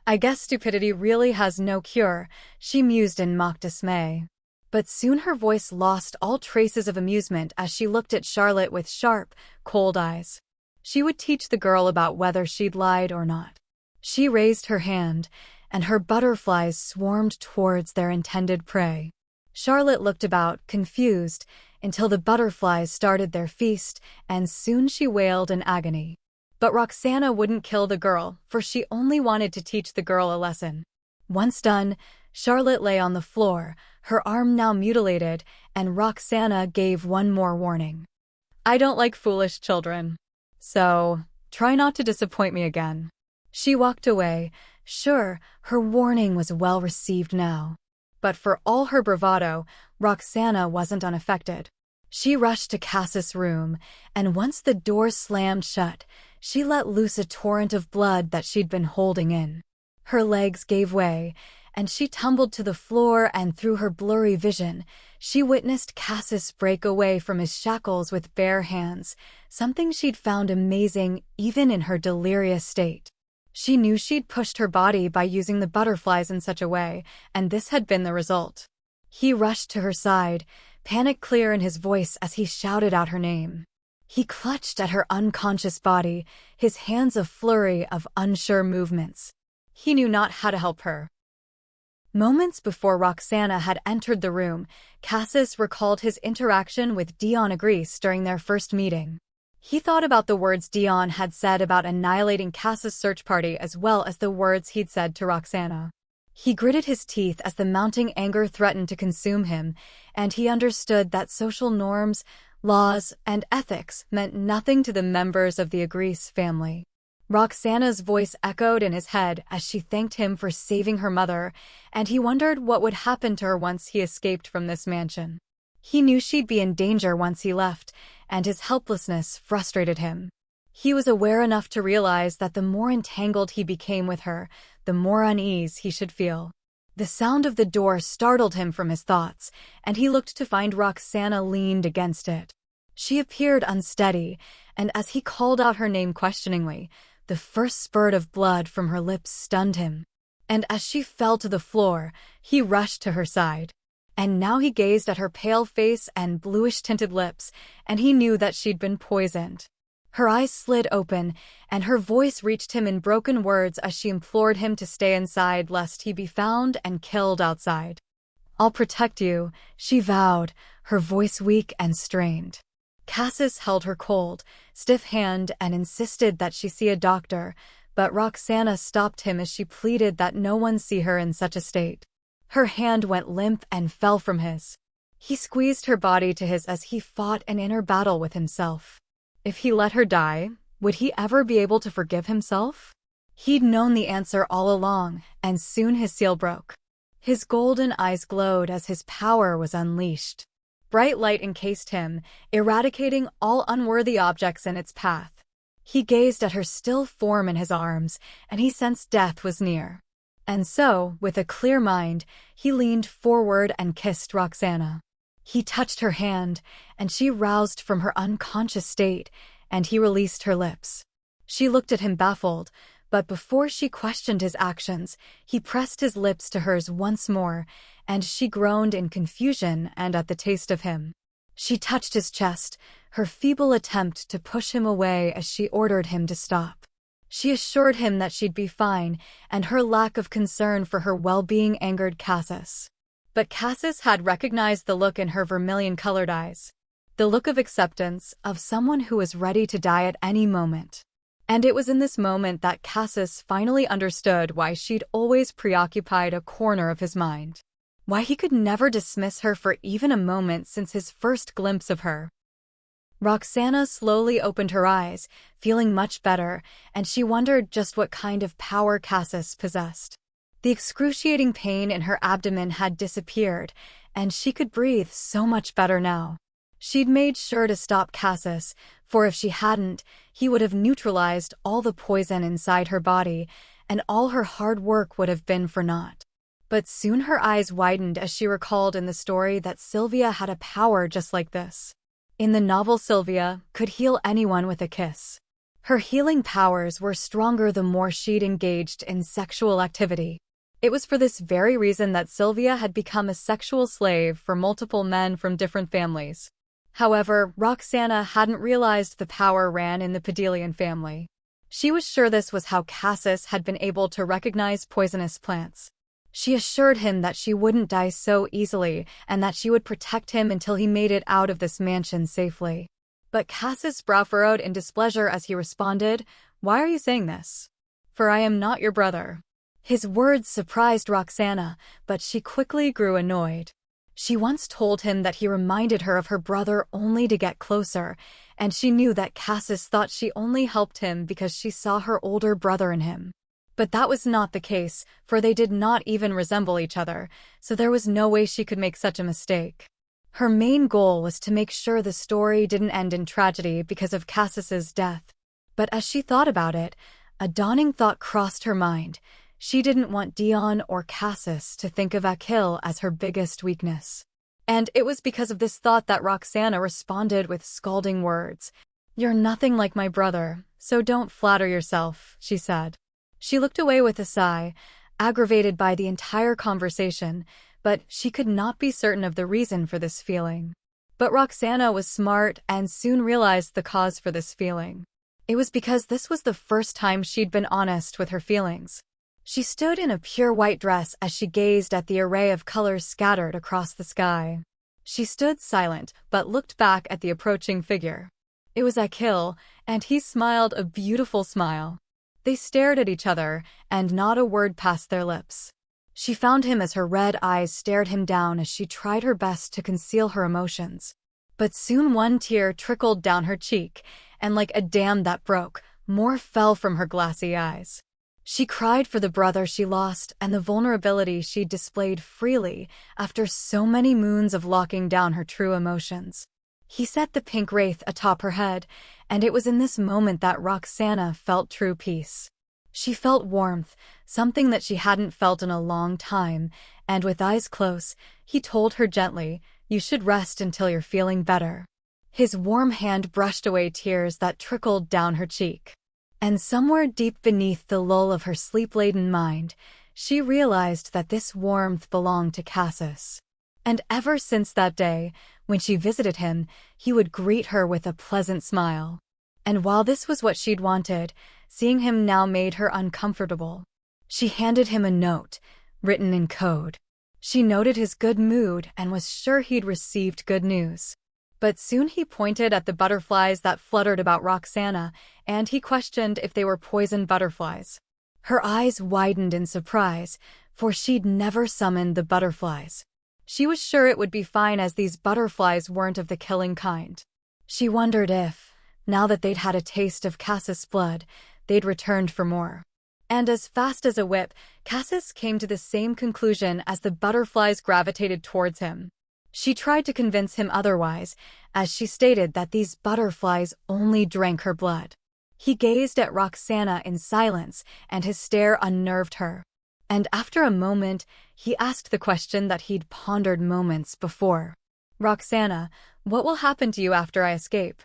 "I guess stupidity really has no cure," she mused in mock dismay. But soon her voice lost all traces of amusement as she looked at Charlotte with sharp, cold eyes. She would teach the girl about whether she'd lied or not. She raised her hand, and her butterflies swarmed towards their intended prey. Charlotte looked about, confused, until the butterflies started their feast, and soon she wailed in agony. But Roxana wouldn't kill the girl, for she only wanted to teach the girl a lesson. Once done, Charlotte lay on the floor, her arm now mutilated, and Roxana gave one more warning. "I don't like foolish children. So, try not to disappoint me again." She walked away, sure her warning was well received now. But for all her bravado, Roxana wasn't unaffected. She rushed to Cassis' room, and once the door slammed shut, she let loose a torrent of blood that she'd been holding in. Her legs gave way, and she tumbled to the floor, and through her blurry vision, she witnessed Cassis break away from his shackles with bare hands, something she'd found amazing even in her delirious state. She knew she'd pushed her body by using the butterflies in such a way, and this had been the result. He rushed to her side, panic clear in his voice as he shouted out her name. He clutched at her unconscious body, his hands a flurry of unsure movements. He knew not how to help her. Moments before Roxana had entered the room, Cassis recalled his interaction with Dion Agris during their first meeting. He thought about the words Dion had said about annihilating Cassis' search party as well as the words he'd said to Roxana. He gritted his teeth as the mounting anger threatened to consume him, and he understood that social norms, laws, and ethics meant nothing to the members of the Agris family. Roxana's voice echoed in his head as she thanked him for saving her mother, and he wondered what would happen to her once he escaped from this mansion. He knew she'd be in danger once he left, and his helplessness frustrated him. He was aware enough to realize that the more entangled he became with her, the more unease he should feel. The sound of the door startled him from his thoughts, and he looked to find Roxana leaned against it. She appeared unsteady, and as he called out her name questioningly, the first spurt of blood from her lips stunned him. And as she fell to the floor, he rushed to her side. And now he gazed at her pale face and bluish-tinted lips, and he knew that she'd been poisoned. Her eyes slid open, and her voice reached him in broken words as she implored him to stay inside lest he be found and killed outside. "I'll protect you," she vowed, her voice weak and strained. Cassis held her cold, stiff hand and insisted that she see a doctor, but Roxana stopped him as she pleaded that no one see her in such a state. Her hand went limp and fell from his. He squeezed her body to his as he fought an inner battle with himself. If he let her die, would he ever be able to forgive himself? He'd known the answer all along, and soon his seal broke. His golden eyes glowed as his power was unleashed. Bright light encased him, eradicating all unworthy objects in its path. He gazed at her still form in his arms, and he sensed death was near. And so, with a clear mind, he leaned forward and kissed Roxana. He touched her hand, and she roused from her unconscious state, and he released her lips. She looked at him baffled, but before she questioned his actions, he pressed his lips to hers once more, and she groaned in confusion and at the taste of him. She touched his chest, her feeble attempt to push him away as she ordered him to stop. She assured him that she'd be fine, and her lack of concern for her well-being angered Cassis. But Cassis had recognized the look in her vermilion-colored eyes. The look of acceptance, of someone who was ready to die at any moment. And it was in this moment that Cassis finally understood why she'd always preoccupied a corner of his mind. Why he could never dismiss her for even a moment since his first glimpse of her. Roxana slowly opened her eyes, feeling much better, and she wondered just what kind of power Cassis possessed. The excruciating pain in her abdomen had disappeared, and she could breathe so much better now. She'd made sure to stop Cassis, for if she hadn't, he would have neutralized all the poison inside her body, and all her hard work would have been for naught. But soon her eyes widened as she recalled in the story that Sylvia had a power just like this. In the novel, Sylvia could heal anyone with a kiss. Her healing powers were stronger the more she'd engaged in sexual activity. It was for this very reason that Sylvia had become a sexual slave for multiple men from different families. However, Roxana hadn't realized the power ran in the Padelian family. She was sure this was how Cassis had been able to recognize poisonous plants. She assured him that she wouldn't die so easily and that she would protect him until he made it out of this mansion safely. But Cassis' brow furrowed in displeasure as he responded, "Why are you saying this? For I am not your brother." His words surprised Roxana, but she quickly grew annoyed. She once told him that he reminded her of her brother only to get closer, and she knew that Cassis thought she only helped him because she saw her older brother in him. But that was not the case, for they did not even resemble each other, so there was no way she could make such a mistake. Her main goal was to make sure the story didn't end in tragedy because of Cassis's death. But as she thought about it, a dawning thought crossed her mind. She didn't want Dion or Cassis to think of Akil as her biggest weakness. And it was because of this thought that Roxana responded with scalding words. "You're nothing like my brother, so don't flatter yourself," she said. She looked away with a sigh, aggravated by the entire conversation, but she could not be certain of the reason for this feeling. But Roxana was smart and soon realized the cause for this feeling. It was because this was the first time she'd been honest with her feelings. She stood in a pure white dress as she gazed at the array of colors scattered across the sky. She stood silent, but looked back at the approaching figure. It was Akil, and he smiled a beautiful smile. They stared at each other, and not a word passed their lips. She found him as her red eyes stared him down as she tried her best to conceal her emotions. But soon one tear trickled down her cheek, and like a dam that broke, more fell from her glassy eyes. She cried for the brother she lost and the vulnerability she'd displayed freely after so many moons of locking down her true emotions. He set the pink wraith atop her head, and it was in this moment that Roxana felt true peace. She felt warmth, something that she hadn't felt in a long time, and with eyes close, he told her gently, "You should rest until you're feeling better." His warm hand brushed away tears that trickled down her cheek. And somewhere deep beneath the lull of her sleep-laden mind, she realized that this warmth belonged to Cassis. And ever since that day, when she visited him, he would greet her with a pleasant smile. And while this was what she'd wanted, seeing him now made her uncomfortable. She handed him a note, written in code. She noted his good mood and was sure he'd received good news. But soon he pointed at the butterflies that fluttered about Roxana, and he questioned if they were poison butterflies. Her eyes widened in surprise, for she'd never summoned the butterflies. She was sure it would be fine as these butterflies weren't of the killing kind. She wondered if, now that they'd had a taste of Cassis' blood, they'd returned for more. And as fast as a whip, Cassis came to the same conclusion as the butterflies gravitated towards him. She tried to convince him otherwise, as she stated that these butterflies only drank her blood. He gazed at Roxana in silence, and his stare unnerved her. And after a moment, he asked the question that he'd pondered moments before. "Roxana, what will happen to you after I escape?"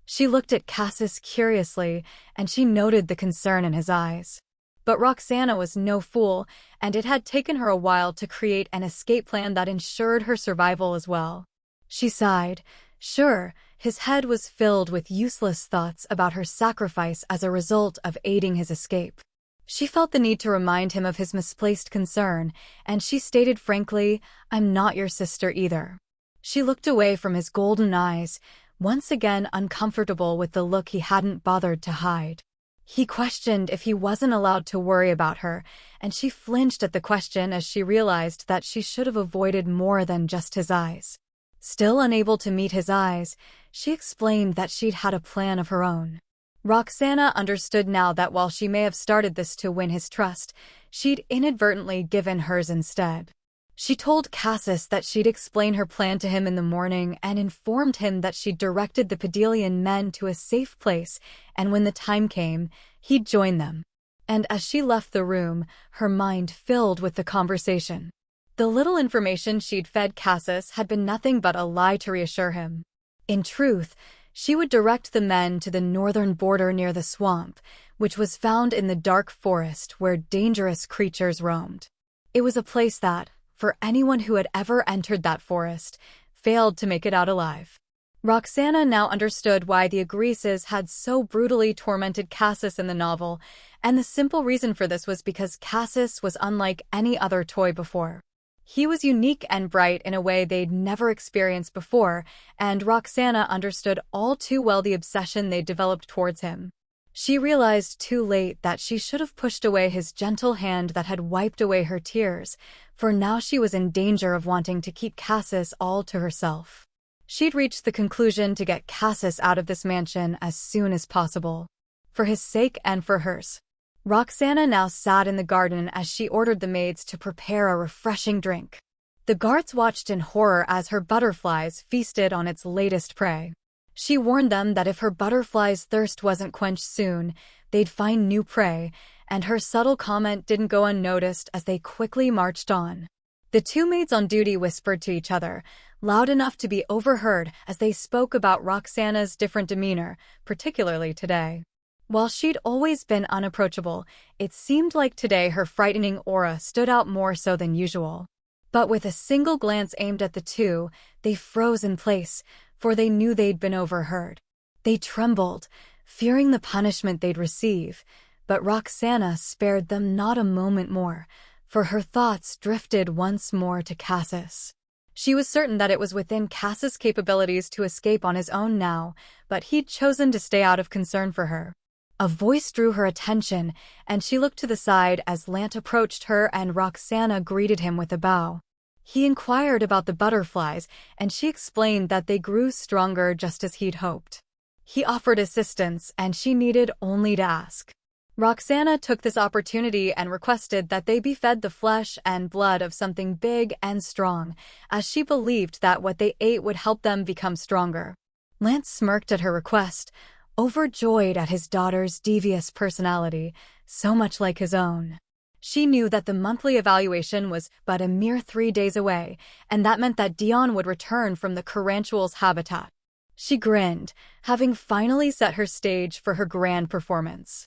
She looked at Cassis curiously, and she noted the concern in his eyes. But Roxana was no fool, and it had taken her a while to create an escape plan that ensured her survival as well. She sighed. Sure, his head was filled with useless thoughts about her sacrifice as a result of aiding his escape. She felt the need to remind him of his misplaced concern, and she stated frankly, "I'm not your sister either." She looked away from his golden eyes, once again uncomfortable with the look he hadn't bothered to hide. He questioned if he wasn't allowed to worry about her, and she flinched at the question as she realized that she should have avoided more than just his eyes. Still unable to meet his eyes, she explained that she'd had a plan of her own. Roxana understood now that while she may have started this to win his trust, she'd inadvertently given hers instead. She told Cassis that she'd explain her plan to him in the morning and informed him that she'd directed the Pedelian men to a safe place, and when the time came, he'd join them. And as she left the room, her mind filled with the conversation. The little information she'd fed Cassis had been nothing but a lie to reassure him. In truth, she would direct the men to the northern border near the swamp, which was found in the dark forest where dangerous creatures roamed. It was a place that, for anyone who had ever entered that forest, failed to make it out alive. Roxana now understood why the Agrises had so brutally tormented Cassis in the novel, and the simple reason for this was because Cassis was unlike any other toy before. He was unique and bright in a way they'd never experienced before, and Roxana understood all too well the obsession they'd developed towards him. She realized too late that she should have pushed away his gentle hand that had wiped away her tears, for now she was in danger of wanting to keep Cassis all to herself. She'd reached the conclusion to get Cassis out of this mansion as soon as possible. For his sake and for hers. Roxana now sat in the garden as she ordered the maids to prepare a refreshing drink. The guards watched in horror as her butterflies feasted on its latest prey. She warned them that if her butterfly's thirst wasn't quenched soon, they'd find new prey, and her subtle comment didn't go unnoticed as they quickly marched on. The two maids on duty whispered to each other, loud enough to be overheard as they spoke about Roxana's different demeanor, particularly today. While she'd always been unapproachable, it seemed like today her frightening aura stood out more so than usual. But with a single glance aimed at the two, they froze in place, for they knew they'd been overheard. They trembled, fearing the punishment they'd receive, but Roxana spared them not a moment more, for her thoughts drifted once more to Cassis. She was certain that it was within Cassis' capabilities to escape on his own now, but he'd chosen to stay out of concern for her. A voice drew her attention, and she looked to the side as Lant approached her and Roxana greeted him with a bow. He inquired about the butterflies, and she explained that they grew stronger just as he'd hoped. He offered assistance, and she needed only to ask. Roxana took this opportunity and requested that they be fed the flesh and blood of something big and strong, as she believed that what they ate would help them become stronger. Lance smirked at her request, overjoyed at his daughter's devious personality, so much like his own. She knew that the monthly evaluation was but a mere 3 days away, and that meant that Dion would return from the Carantual's habitat. She grinned, having finally set her stage for her grand performance.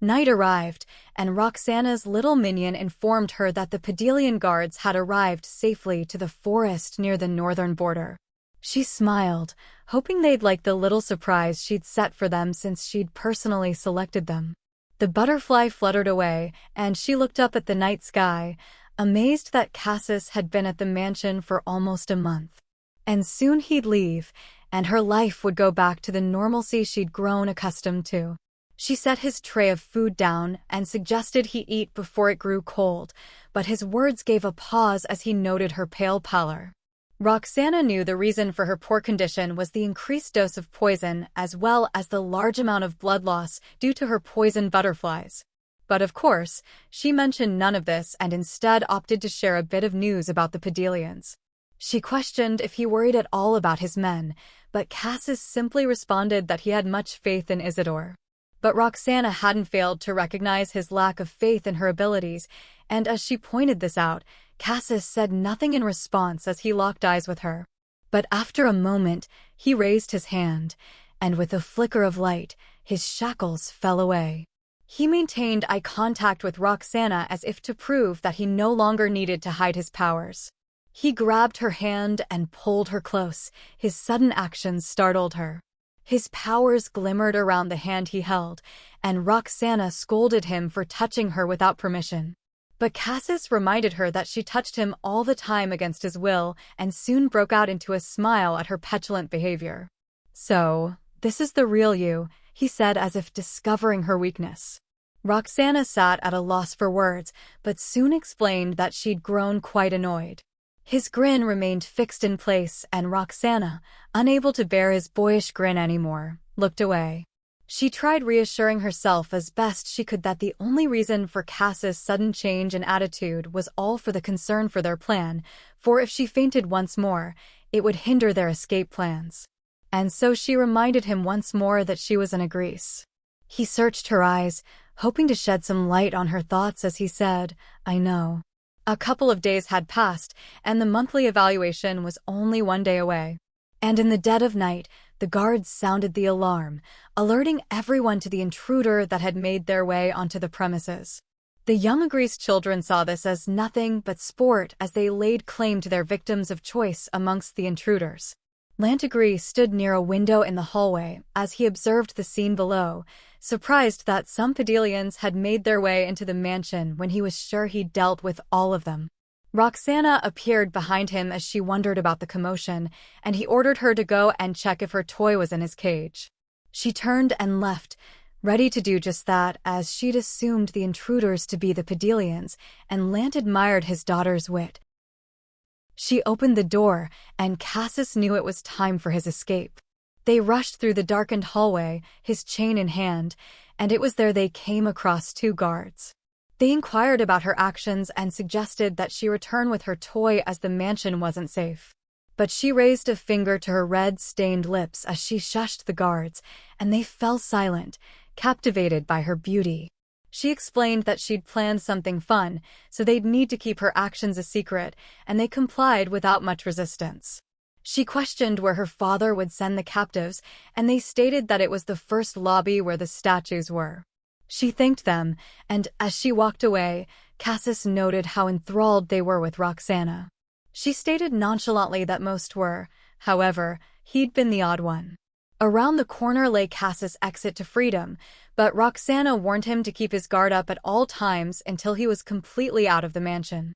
Night arrived, and Roxana's little minion informed her that the Pedelian guards had arrived safely to the forest near the northern border. She smiled, hoping they'd like the little surprise she'd set for them since she'd personally selected them. The butterfly fluttered away, and she looked up at the night sky, amazed that Cassis had been at the mansion for almost a month. And soon he'd leave, and her life would go back to the normalcy she'd grown accustomed to. She set his tray of food down and suggested he eat before it grew cold, but his words gave a pause as he noted her pale pallor. Roxana knew the reason for her poor condition was the increased dose of poison as well as the large amount of blood loss due to her poisoned butterflies. But of course, she mentioned none of this and instead opted to share a bit of news about the Pedelians. She questioned if he worried at all about his men, but Cassis simply responded that he had much faith in Isidore. But Roxana hadn't failed to recognize his lack of faith in her abilities, and as she pointed this out, Cassis said nothing in response as he locked eyes with her. But after a moment, he raised his hand, and with a flicker of light, his shackles fell away. He maintained eye contact with Roxana as if to prove that he no longer needed to hide his powers. He grabbed her hand and pulled her close. His sudden actions startled her. His powers glimmered around the hand he held, and Roxana scolded him for touching her without permission. But Cassis reminded her that she touched him all the time against his will and soon broke out into a smile at her petulant behavior. "So, this is the real you," he said as if discovering her weakness. Roxana sat at a loss for words, but soon explained that she'd grown quite annoyed. His grin remained fixed in place, and Roxana, unable to bear his boyish grin anymore, looked away. She tried reassuring herself as best she could that the only reason for Cassis' sudden change in attitude was all for the concern for their plan, for if she fainted once more, it would hinder their escape plans. And so she reminded him once more that she was in a grease. He searched her eyes, hoping to shed some light on her thoughts as he said, "I know." A couple of days had passed, and the monthly evaluation was only 1 day away. And in the dead of night, the guards sounded the alarm, alerting everyone to the intruder that had made their way onto the premises. The young Agree's children saw this as nothing but sport as they laid claim to their victims of choice amongst the intruders. Lantagree stood near a window in the hallway as he observed the scene below, surprised that some Pedelians had made their way into the mansion when he was sure he'd dealt with all of them. Roxana appeared behind him as she wondered about the commotion, and he ordered her to go and check if her toy was in his cage. She turned and left, ready to do just that as she'd assumed the intruders to be the Pedelians, and Lant admired his daughter's wit. She opened the door, and Cassis knew it was time for his escape. They rushed through the darkened hallway, his chain in hand, and it was there they came across 2 guards. They inquired about her actions and suggested that she return with her toy as the mansion wasn't safe. But she raised a finger to her red-stained lips as she shushed the guards, and they fell silent, captivated by her beauty. She explained that she'd planned something fun, so they'd need to keep her actions a secret, and they complied without much resistance. She questioned where her father would send the captives, and they stated that it was the first lobby where the statues were. She thanked them, and as she walked away, Cassis noted how enthralled they were with Roxana. She stated nonchalantly that most were, however, he'd been the odd one. Around the corner lay Cassis' exit to freedom, but Roxana warned him to keep his guard up at all times until he was completely out of the mansion.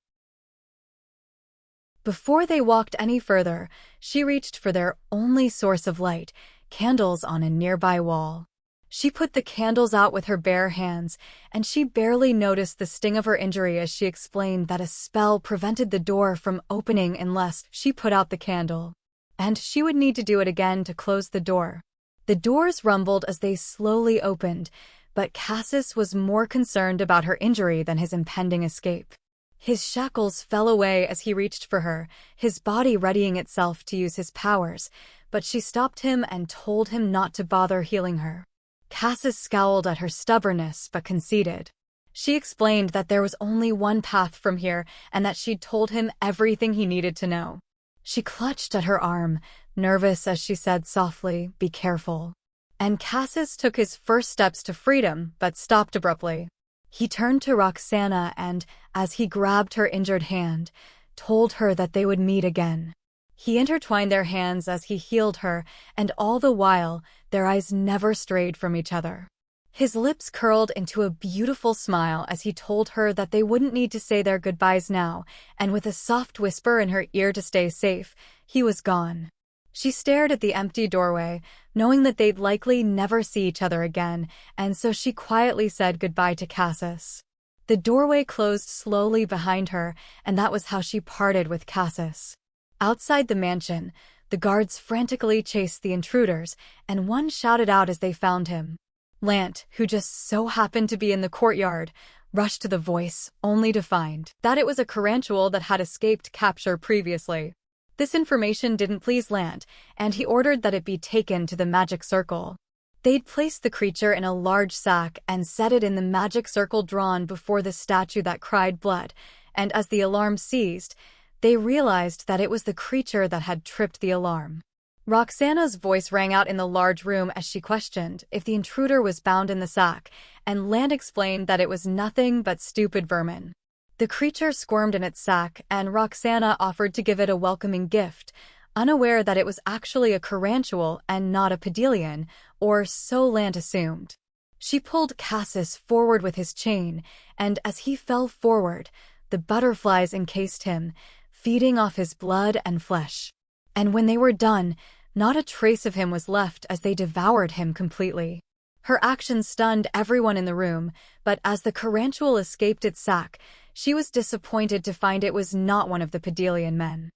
Before they walked any further, she reached for their only source of light, candles on a nearby wall. She put the candles out with her bare hands, and she barely noticed the sting of her injury as she explained that a spell prevented the door from opening unless she put out the candle. And she would need to do it again to close the door. The doors rumbled as they slowly opened, but Cassis was more concerned about her injury than his impending escape. His shackles fell away as he reached for her, his body readying itself to use his powers, but she stopped him and told him not to bother healing her. Cassis scowled at her stubbornness but conceded. She explained that there was only one path from here and that she'd told him everything he needed to know. She clutched at her arm, nervous as she said softly, "Be careful." And Cassis took his first steps to freedom but stopped abruptly. He turned to Roxana and, as he grabbed her injured hand, told her that they would meet again. He intertwined their hands as he healed her, and all the while, their eyes never strayed from each other. His lips curled into a beautiful smile as he told her that they wouldn't need to say their goodbyes now, and with a soft whisper in her ear to stay safe, he was gone. She stared at the empty doorway, knowing that they'd likely never see each other again, and so she quietly said goodbye to Cassis. The doorway closed slowly behind her, and that was how she parted with Cassis. Outside the mansion, the guards frantically chased the intruders, and one shouted out as they found him. Lant, who just so happened to be in the courtyard, rushed to the voice, only to find that it was a Carantual that had escaped capture previously. This information didn't please Lant, and he ordered that it be taken to the magic circle. They'd placed the creature in a large sack and set it in the magic circle drawn before the statue that cried blood, and as the alarm ceased, they realized that it was the creature that had tripped the alarm. Roxana's voice rang out in the large room as she questioned if the intruder was bound in the sack, and Land explained that it was nothing but stupid vermin. The creature squirmed in its sack, and Roxana offered to give it a welcoming gift, unaware that it was actually a Carantual and not a Pedelian, or so Land assumed. She pulled Cassis forward with his chain, and as he fell forward, the butterflies encased him, feeding off his blood and flesh. And when they were done, not a trace of him was left as they devoured him completely. Her actions stunned everyone in the room, but as the Carantual escaped its sack, she was disappointed to find it was not one of the Pedelian men.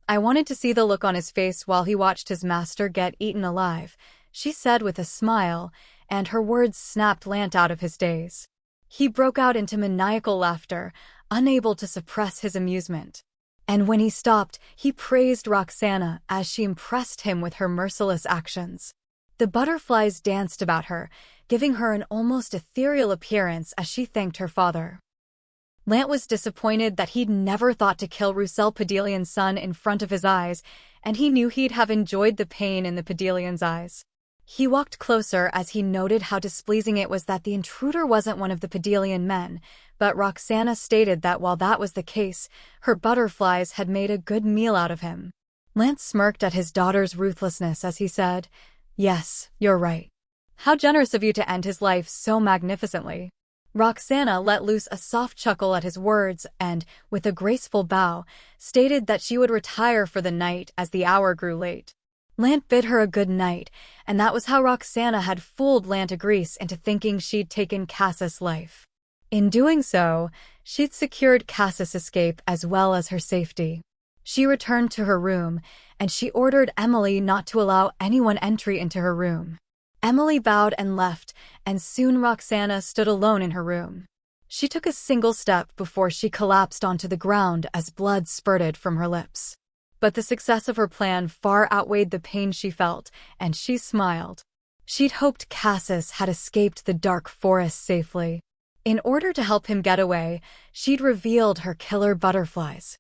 "I wanted to see the look on his face while he watched his master get eaten alive," she said with a smile, and her words snapped Lant out of his daze. He broke out into maniacal laughter, unable to suppress his amusement. And when he stopped, he praised Roxana as she impressed him with her merciless actions. The butterflies danced about her, giving her an almost ethereal appearance as she thanked her father. Lant was disappointed that he'd never thought to kill Roussel Pedelian's son in front of his eyes, and he knew he'd have enjoyed the pain in the Pedelian's eyes. He walked closer as he noted how displeasing it was that the intruder wasn't one of the Pedelian men, but Roxana stated that while that was the case, her butterflies had made a good meal out of him. Lance smirked at his daughter's ruthlessness as he said, "Yes, you're right. How generous of you to end his life so magnificently." Roxana let loose a soft chuckle at his words and, with a graceful bow, stated that she would retire for the night as the hour grew late. Lant bid her a good night, and that was how Roxana had fooled Lantagrease into thinking she'd taken Cassis' life. In doing so, she'd secured Cassis' escape as well as her safety. She returned to her room, and she ordered Emily not to allow anyone entry into her room. Emily bowed and left, and soon Roxana stood alone in her room. She took a single step before she collapsed onto the ground as blood spurted from her lips. But the success of her plan far outweighed the pain she felt, and she smiled. She'd hoped Cassis had escaped the dark forest safely. In order to help him get away, she'd revealed her killer butterflies.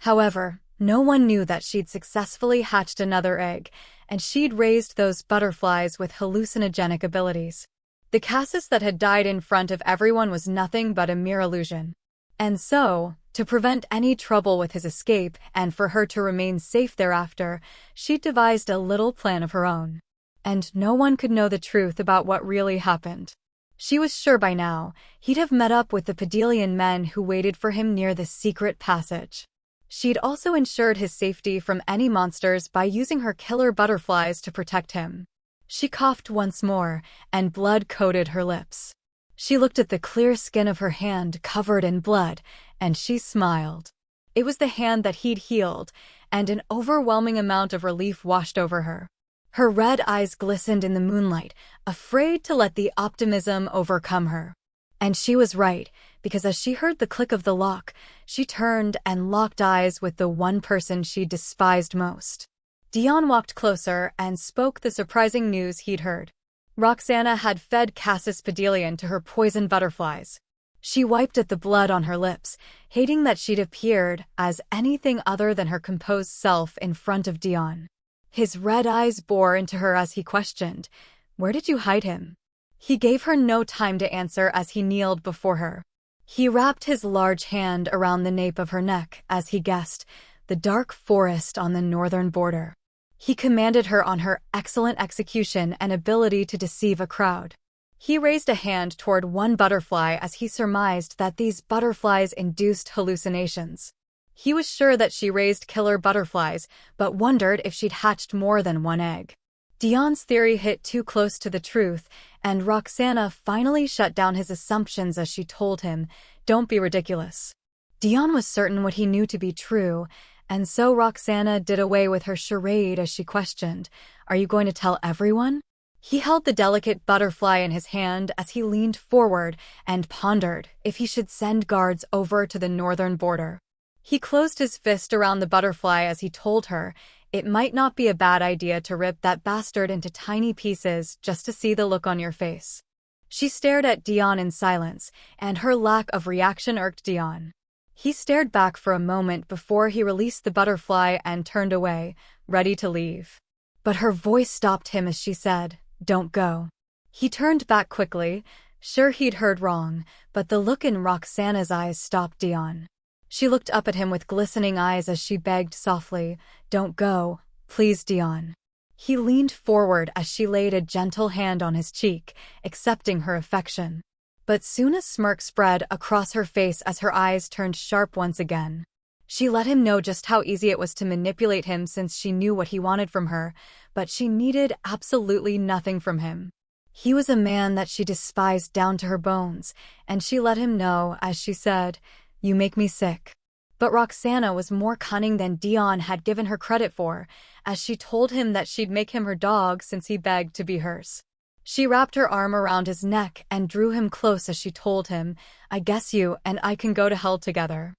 However, no one knew that she'd successfully hatched another egg, and she'd raised those butterflies with hallucinogenic abilities. The Cassis that had died in front of everyone was nothing but a mere illusion. And so, to prevent any trouble with his escape and for her to remain safe thereafter, she'd devised a little plan of her own. And no one could know the truth about what really happened. She was sure by now he'd have met up with the Pedelian men who waited for him near the secret passage. She'd also ensured his safety from any monsters by using her killer butterflies to protect him. She coughed once more, and blood coated her lips. She looked at the clear skin of her hand covered in blood, and she smiled. It was the hand that he'd healed, and an overwhelming amount of relief washed over her. Her red eyes glistened in the moonlight, afraid to let the optimism overcome her. And she was right, because as she heard the click of the lock, she turned and locked eyes with the one person she despised most. Dion walked closer and spoke the surprising news he'd heard. Roxana had fed Cassis Pedelian to her poison butterflies. She wiped at the blood on her lips, hating that she'd appeared as anything other than her composed self in front of Dion. His red eyes bored into her as he questioned, "Where did you hide him?" He gave her no time to answer as he kneeled before her. He wrapped his large hand around the nape of her neck as he guessed, the dark forest on the northern border. He commended her on her excellent execution and ability to deceive a crowd. He raised a hand toward one butterfly as he surmised that these butterflies induced hallucinations. He was sure that she raised killer butterflies, but wondered if she'd hatched more than one egg. Dion's theory hit too close to the truth, and Roxana finally shut down his assumptions as she told him, "Don't be ridiculous." Dion was certain what he knew to be true, and so Roxana did away with her charade as she questioned, "Are you going to tell everyone?" He held the delicate butterfly in his hand as he leaned forward and pondered if he should send guards over to the northern border. He closed his fist around the butterfly as he told her, "It might not be a bad idea to rip that bastard into tiny pieces just to see the look on your face." She stared at Dion in silence, and her lack of reaction irked Dion. He stared back for a moment before he released the butterfly and turned away, ready to leave. But her voice stopped him as she said, "Don't go." He turned back quickly, sure he'd heard wrong, but the look in Roxana's eyes stopped Dion. She looked up at him with glistening eyes as she begged softly, "Don't go, please, Dion." He leaned forward as she laid a gentle hand on his cheek, accepting her affection. But soon a smirk spread across her face as her eyes turned sharp once again. She let him know just how easy it was to manipulate him since she knew what he wanted from her, but she needed absolutely nothing from him. He was a man that she despised down to her bones, and she let him know as she said, "You make me sick." But Roxana was more cunning than Dion had given her credit for, as she told him that she'd make him her dog since he begged to be hers. She wrapped her arm around his neck and drew him close as she told him, "I guess you and I can go to hell together."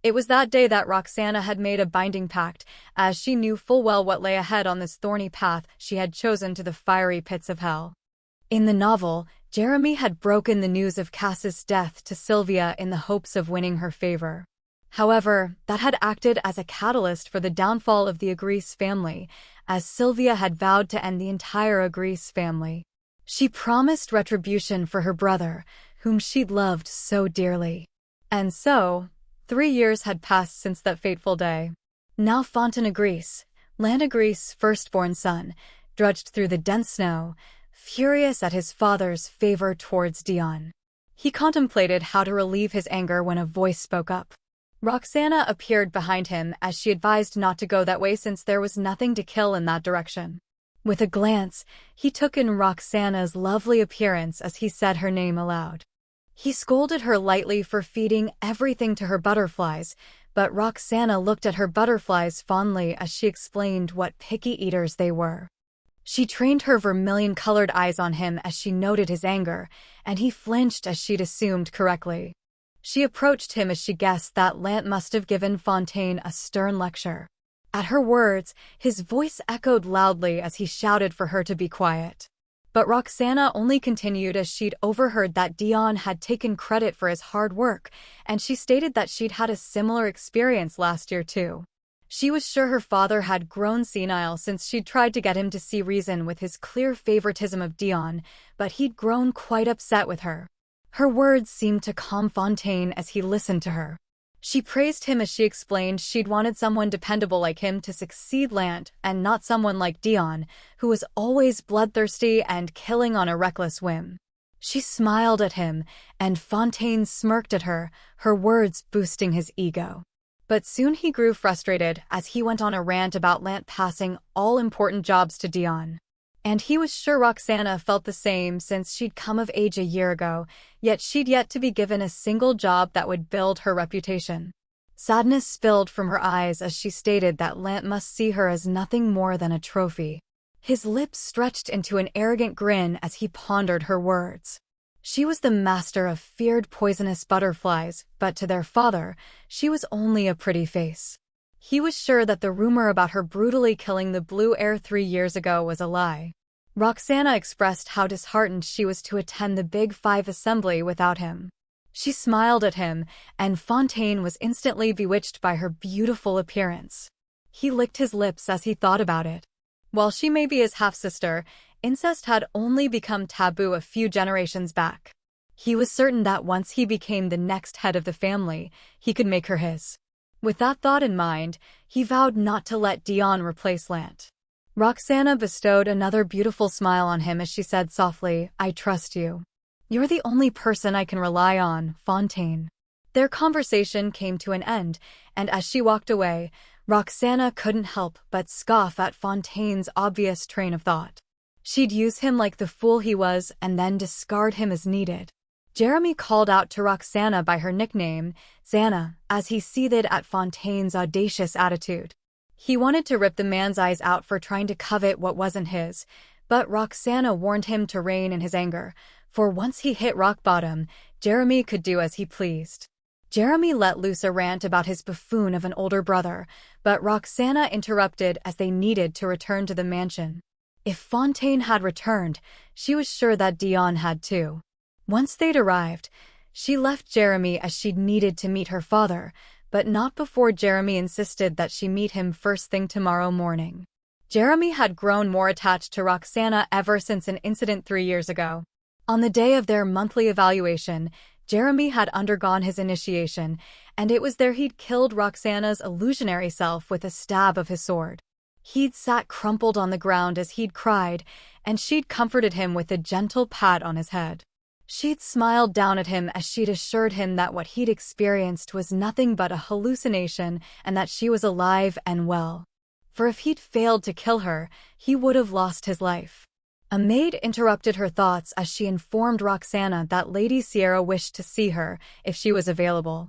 It was that day that Roxana had made a binding pact, as she knew full well what lay ahead on this thorny path she had chosen to the fiery pits of hell. In the novel, Jeremy had broken the news of Cassis' death to Sylvia in the hopes of winning her favor. However, that had acted as a catalyst for the downfall of the Agrice family, as Sylvia had vowed to end the entire Agrice family. She promised retribution for her brother, whom she'd loved so dearly. And so, 3 years had passed since that fateful day. Now Fontaine Agrice, Lan Agrice's firstborn son, drudged through the dense snow, furious at his father's favor towards Dion. He contemplated how to relieve his anger when a voice spoke up. Roxana appeared behind him as she advised not to go that way since there was nothing to kill in that direction. With a glance, he took in Roxana's lovely appearance as he said her name aloud. He scolded her lightly for feeding everything to her butterflies, but Roxana looked at her butterflies fondly as she explained what picky eaters they were. She trained her vermilion-colored eyes on him as she noted his anger, and he flinched as she'd assumed correctly. She approached him as she guessed that Lant must have given Fontaine a stern lecture. At her words, his voice echoed loudly as he shouted for her to be quiet. But Roxana only continued as she'd overheard that Dion had taken credit for his hard work, and she stated that she'd had a similar experience last year too. She was sure her father had grown senile since she'd tried to get him to see reason with his clear favoritism of Dion, but he'd grown quite upset with her. Her words seemed to calm Fontaine as he listened to her. She praised him as she explained she'd wanted someone dependable like him to succeed Lant and not someone like Dion, who was always bloodthirsty and killing on a reckless whim. She smiled at him, and Fontaine smirked at her, her words boosting his ego. But soon he grew frustrated as he went on a rant about Lant passing all important jobs to Dion. And he was sure Roxana felt the same since she'd come of age a year ago, yet she'd yet to be given a single job that would build her reputation. Sadness spilled from her eyes as she stated that Lant must see her as nothing more than a trophy. His lips stretched into an arrogant grin as he pondered her words. She was the master of feared poisonous butterflies, but to their father, she was only a pretty face. He was sure that the rumor about her brutally killing the Blue Heir 3 years ago was a lie. Roxana expressed how disheartened she was to attend the Big Five assembly without him. She smiled at him, and Fontaine was instantly bewitched by her beautiful appearance. He licked his lips as he thought about it. While she may be his half-sister, incest had only become taboo a few generations back. He was certain that once he became the next head of the family, he could make her his. With that thought in mind, he vowed not to let Dion replace Lant. Roxana bestowed another beautiful smile on him as she said softly, "I trust you. You're the only person I can rely on, Fontaine." Their conversation came to an end, and as she walked away, Roxana couldn't help but scoff at Fontaine's obvious train of thought. She'd use him like the fool he was and then discard him as needed. Jeremy called out to Roxana by her nickname, Xana, as he seethed at Fontaine's audacious attitude. He wanted to rip the man's eyes out for trying to covet what wasn't his, but Roxana warned him to rein in his anger, for once he hit rock bottom, Jeremy could do as he pleased. Jeremy let loose a rant about his buffoon of an older brother, but Roxana interrupted as they needed to return to the mansion. If Fontaine had returned, she was sure that Dion had too. Once they'd arrived, she left Jeremy as she'd needed to meet her father, but not before Jeremy insisted that she meet him first thing tomorrow morning. Jeremy had grown more attached to Roxana ever since an incident 3 years ago. On the day of their monthly evaluation, Jeremy had undergone his initiation, and it was there he'd killed Roxana's illusionary self with a stab of his sword. He'd sat crumpled on the ground as he'd cried, and she'd comforted him with a gentle pat on his head. She'd smiled down at him as she'd assured him that what he'd experienced was nothing but a hallucination and that she was alive and well. For if he'd failed to kill her, he would have lost his life. A maid interrupted her thoughts as she informed Roxana that Lady Sierra wished to see her, if she was available.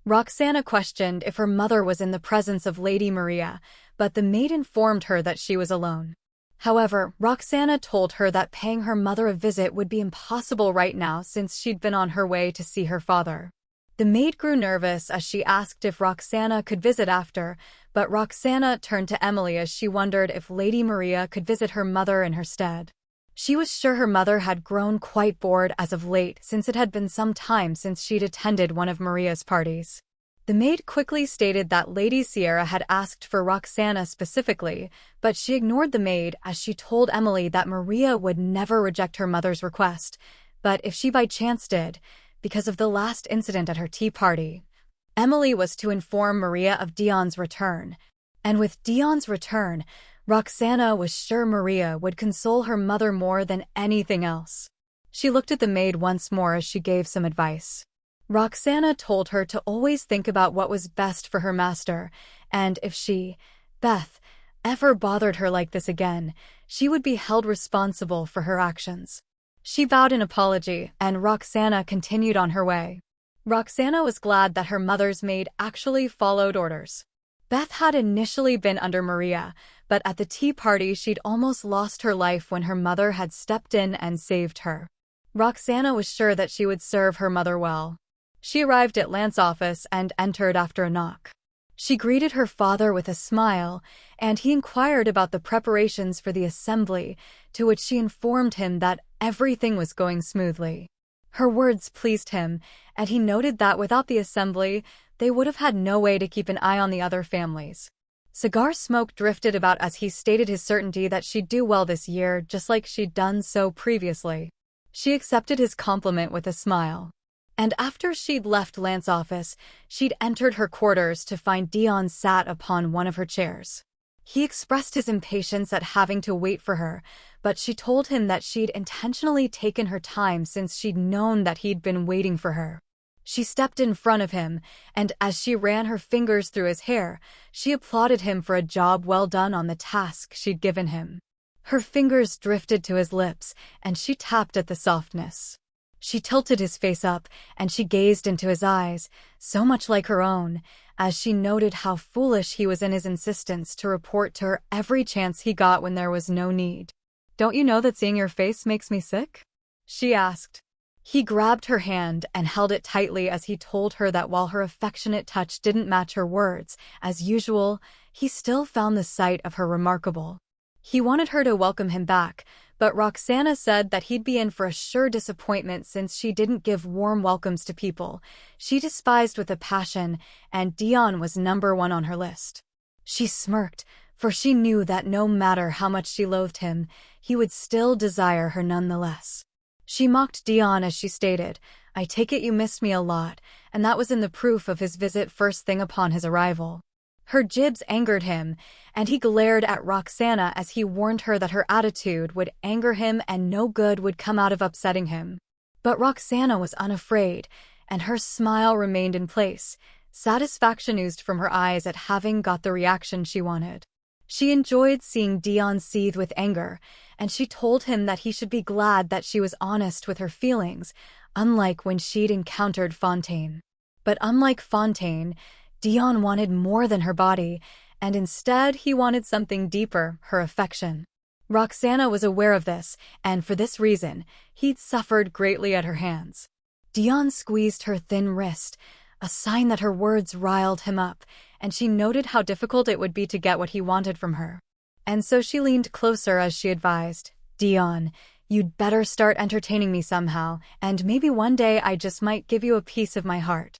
Roxana questioned if her mother was in the presence of Lady Maria, but the maid informed her that she was alone. However, Roxana told her that paying her mother a visit would be impossible right now since she'd been on her way to see her father. The maid grew nervous as she asked if Roxana could visit after, but Roxana turned to Emily as she wondered if Lady Maria could visit her mother in her stead. She was sure her mother had grown quite bored as of late since it had been some time since she'd attended one of Maria's parties. The maid quickly stated that Lady Sierra had asked for Roxana specifically, but she ignored the maid as she told Emily that Maria would never reject her mother's request, but if she by chance did, because of the last incident at her tea party, Emily was to inform Maria of Dion's return. And with Dion's return, Roxana was sure Maria would console her mother more than anything else. She looked at the maid once more as she gave some advice. Roxana told her to always think about what was best for her master, and if she, Beth, ever bothered her like this again, she would be held responsible for her actions. She bowed in apology, and Roxana continued on her way. Roxana was glad that her mother's maid actually followed orders. Beth had initially been under Maria, but at the tea party she'd almost lost her life when her mother had stepped in and saved her. Roxana was sure that she would serve her mother well. She arrived at Lance's office and entered after a knock. She greeted her father with a smile, and he inquired about the preparations for the assembly, to which she informed him that everything was going smoothly. Her words pleased him, and he noted that without the assembly, they would have had no way to keep an eye on the other families. Cigar smoke drifted about as he stated his certainty that she'd do well this year, just like she'd done so previously. She accepted his compliment with a smile. And after she'd left Lance's office, she'd entered her quarters to find Dion sat upon one of her chairs. He expressed his impatience at having to wait for her, but she told him that she'd intentionally taken her time since she'd known that he'd been waiting for her. She stepped in front of him, and as she ran her fingers through his hair, she applauded him for a job well done on the task she'd given him. Her fingers drifted to his lips, and she tapped at the softness. She tilted his face up, and she gazed into his eyes, so much like her own, as she noted how foolish he was in his insistence to report to her every chance he got when there was no need. "Don't you know that seeing your face makes me sick?" she asked. He grabbed her hand and held it tightly as he told her that while her affectionate touch didn't match her words, as usual, he still found the sight of her remarkable. He wanted her to welcome him back, but Roxana said that he'd be in for a sure disappointment since she didn't give warm welcomes to people she despised with a passion, and Dion was number one on her list. She smirked, for she knew that no matter how much she loathed him, he would still desire her nonetheless. She mocked Dion as she stated, "I take it you missed me a lot," and that was in the proof of his visit first thing upon his arrival. Her jibes angered him, and he glared at Roxana as he warned her that her attitude would anger him and no good would come out of upsetting him. But Roxana was unafraid, and her smile remained in place. Satisfaction oozed from her eyes at having got the reaction she wanted. She enjoyed seeing Dion seethe with anger, and she told him that he should be glad that she was honest with her feelings, unlike when she'd encountered Fontaine. But unlike Fontaine, Dion wanted more than her body, and instead he wanted something deeper, her affection. Roxana was aware of this, and for this reason, he'd suffered greatly at her hands. Dion squeezed her thin wrist, a sign that her words riled him up, and she noted how difficult it would be to get what he wanted from her. And so she leaned closer as she advised, "Dion, you'd better start entertaining me somehow, and maybe one day I just might give you a piece of my heart."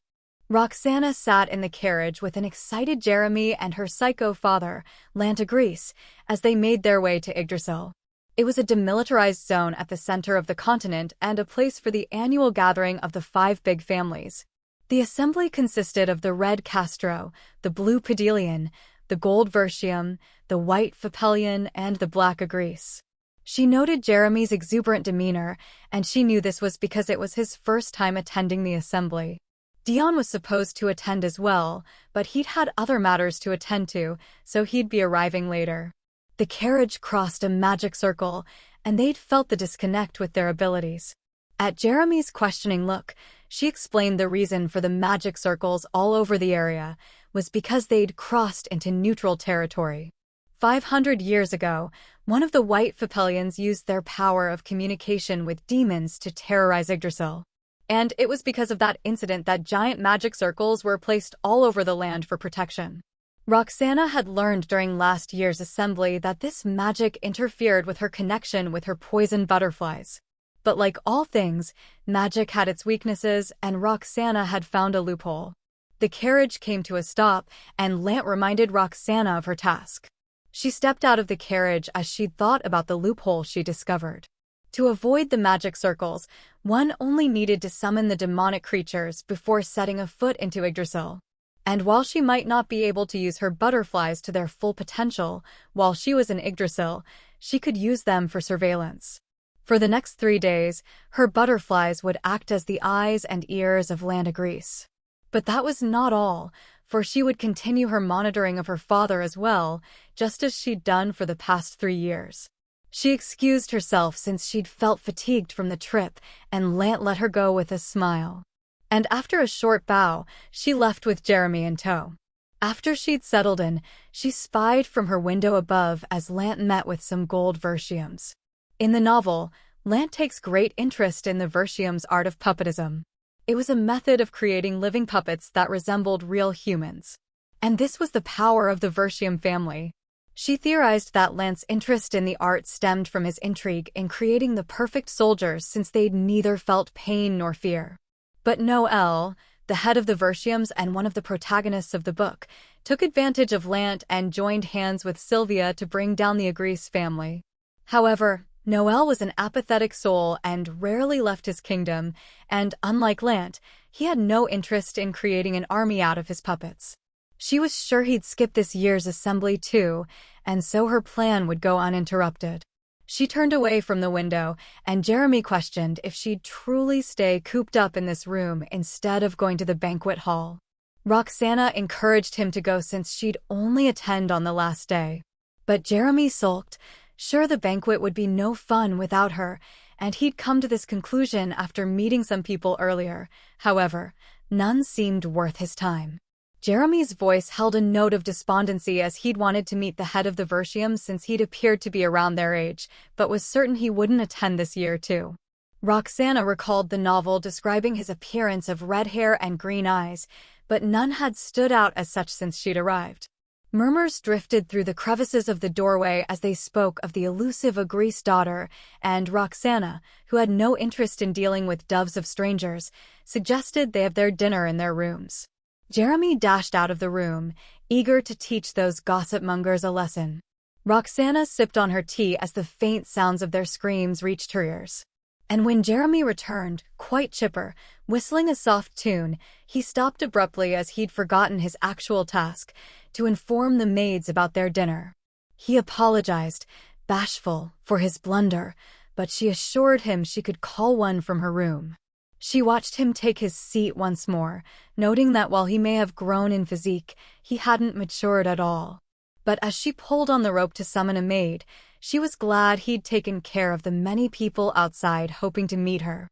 Roxana sat in the carriage with an excited Jeremy and her psycho father, Lantagris, as they made their way to Yggdrasil. It was a demilitarized zone at the center of the continent and a place for the annual gathering of the 5 big families. The assembly consisted of the red Castro, the blue Pedelian, the gold Vertium, the white Fapelian, and the black Agris. She noted Jeremy's exuberant demeanor, and she knew this was because it was his first time attending the assembly. Dion was supposed to attend as well, but he'd had other matters to attend to, so he'd be arriving later. The carriage crossed a magic circle, and they'd felt the disconnect with their abilities. At Jeremy's questioning look, she explained the reason for the magic circles all over the area was because they'd crossed into neutral territory. 500 years ago, one of the white Fapelians used their power of communication with demons to terrorize Yggdrasil. And it was because of that incident that giant magic circles were placed all over the land for protection. Roxana had learned during last year's assembly that this magic interfered with her connection with her poison butterflies. But like all things, magic had its weaknesses, and Roxana had found a loophole. The carriage came to a stop, and Lant reminded Roxana of her task. She stepped out of the carriage as she'd thought about the loophole she discovered. To avoid the magic circles, one only needed to summon the demonic creatures before setting a foot into Yggdrasil. And while she might not be able to use her butterflies to their full potential while she was in Yggdrasil, she could use them for surveillance. For the next 3 days, her butterflies would act as the eyes and ears of Lantagris. But that was not all, for she would continue her monitoring of her father as well, just as she'd done for the past 3 years. She excused herself since she'd felt fatigued from the trip, and Lant let her go with a smile. And after a short bow, she left with Jeremy in tow. After she'd settled in, she spied from her window above as Lant met with some gold Vertiums. In the novel, Lant takes great interest in the Vertium's art of puppetism. It was a method of creating living puppets that resembled real humans. And this was the power of the Vertium family. She theorized that Lance's interest in the art stemmed from his intrigue in creating the perfect soldiers since they'd neither felt pain nor fear. But Noel, the head of the Vertiums and one of the protagonists of the book, took advantage of Lant and joined hands with Sylvia to bring down the Agris family. However, Noel was an apathetic soul and rarely left his kingdom, and unlike Lant, he had no interest in creating an army out of his puppets. She was sure he'd skip this year's assembly too, and so her plan would go uninterrupted. She turned away from the window, and Jeremy questioned if she'd truly stay cooped up in this room instead of going to the banquet hall. Roxana encouraged him to go since she'd only attend on the last day. But Jeremy sulked, sure the banquet would be no fun without her, and he'd come to this conclusion after meeting some people earlier. However, none seemed worth his time. Jeremy's voice held a note of despondency as he'd wanted to meet the head of the Vertium since he'd appeared to be around their age, but was certain he wouldn't attend this year too. Roxana recalled the novel describing his appearance of red hair and green eyes, but none had stood out as such since she'd arrived. Murmurs drifted through the crevices of the doorway as they spoke of the elusive Agris daughter, and Roxana, who had no interest in dealing with doves of strangers, suggested they have their dinner in their rooms. Jeremy dashed out of the room, eager to teach those gossip-mongers a lesson. Roxana sipped on her tea as the faint sounds of their screams reached her ears. And when Jeremy returned, quite chipper, whistling a soft tune, he stopped abruptly as he'd forgotten his actual task, to inform the maids about their dinner. He apologized, bashful, for his blunder, but she assured him she could call one from her room. She watched him take his seat once more, noting that while he may have grown in physique, he hadn't matured at all. But as she pulled on the rope to summon a maid, she was glad he'd taken care of the many people outside hoping to meet her.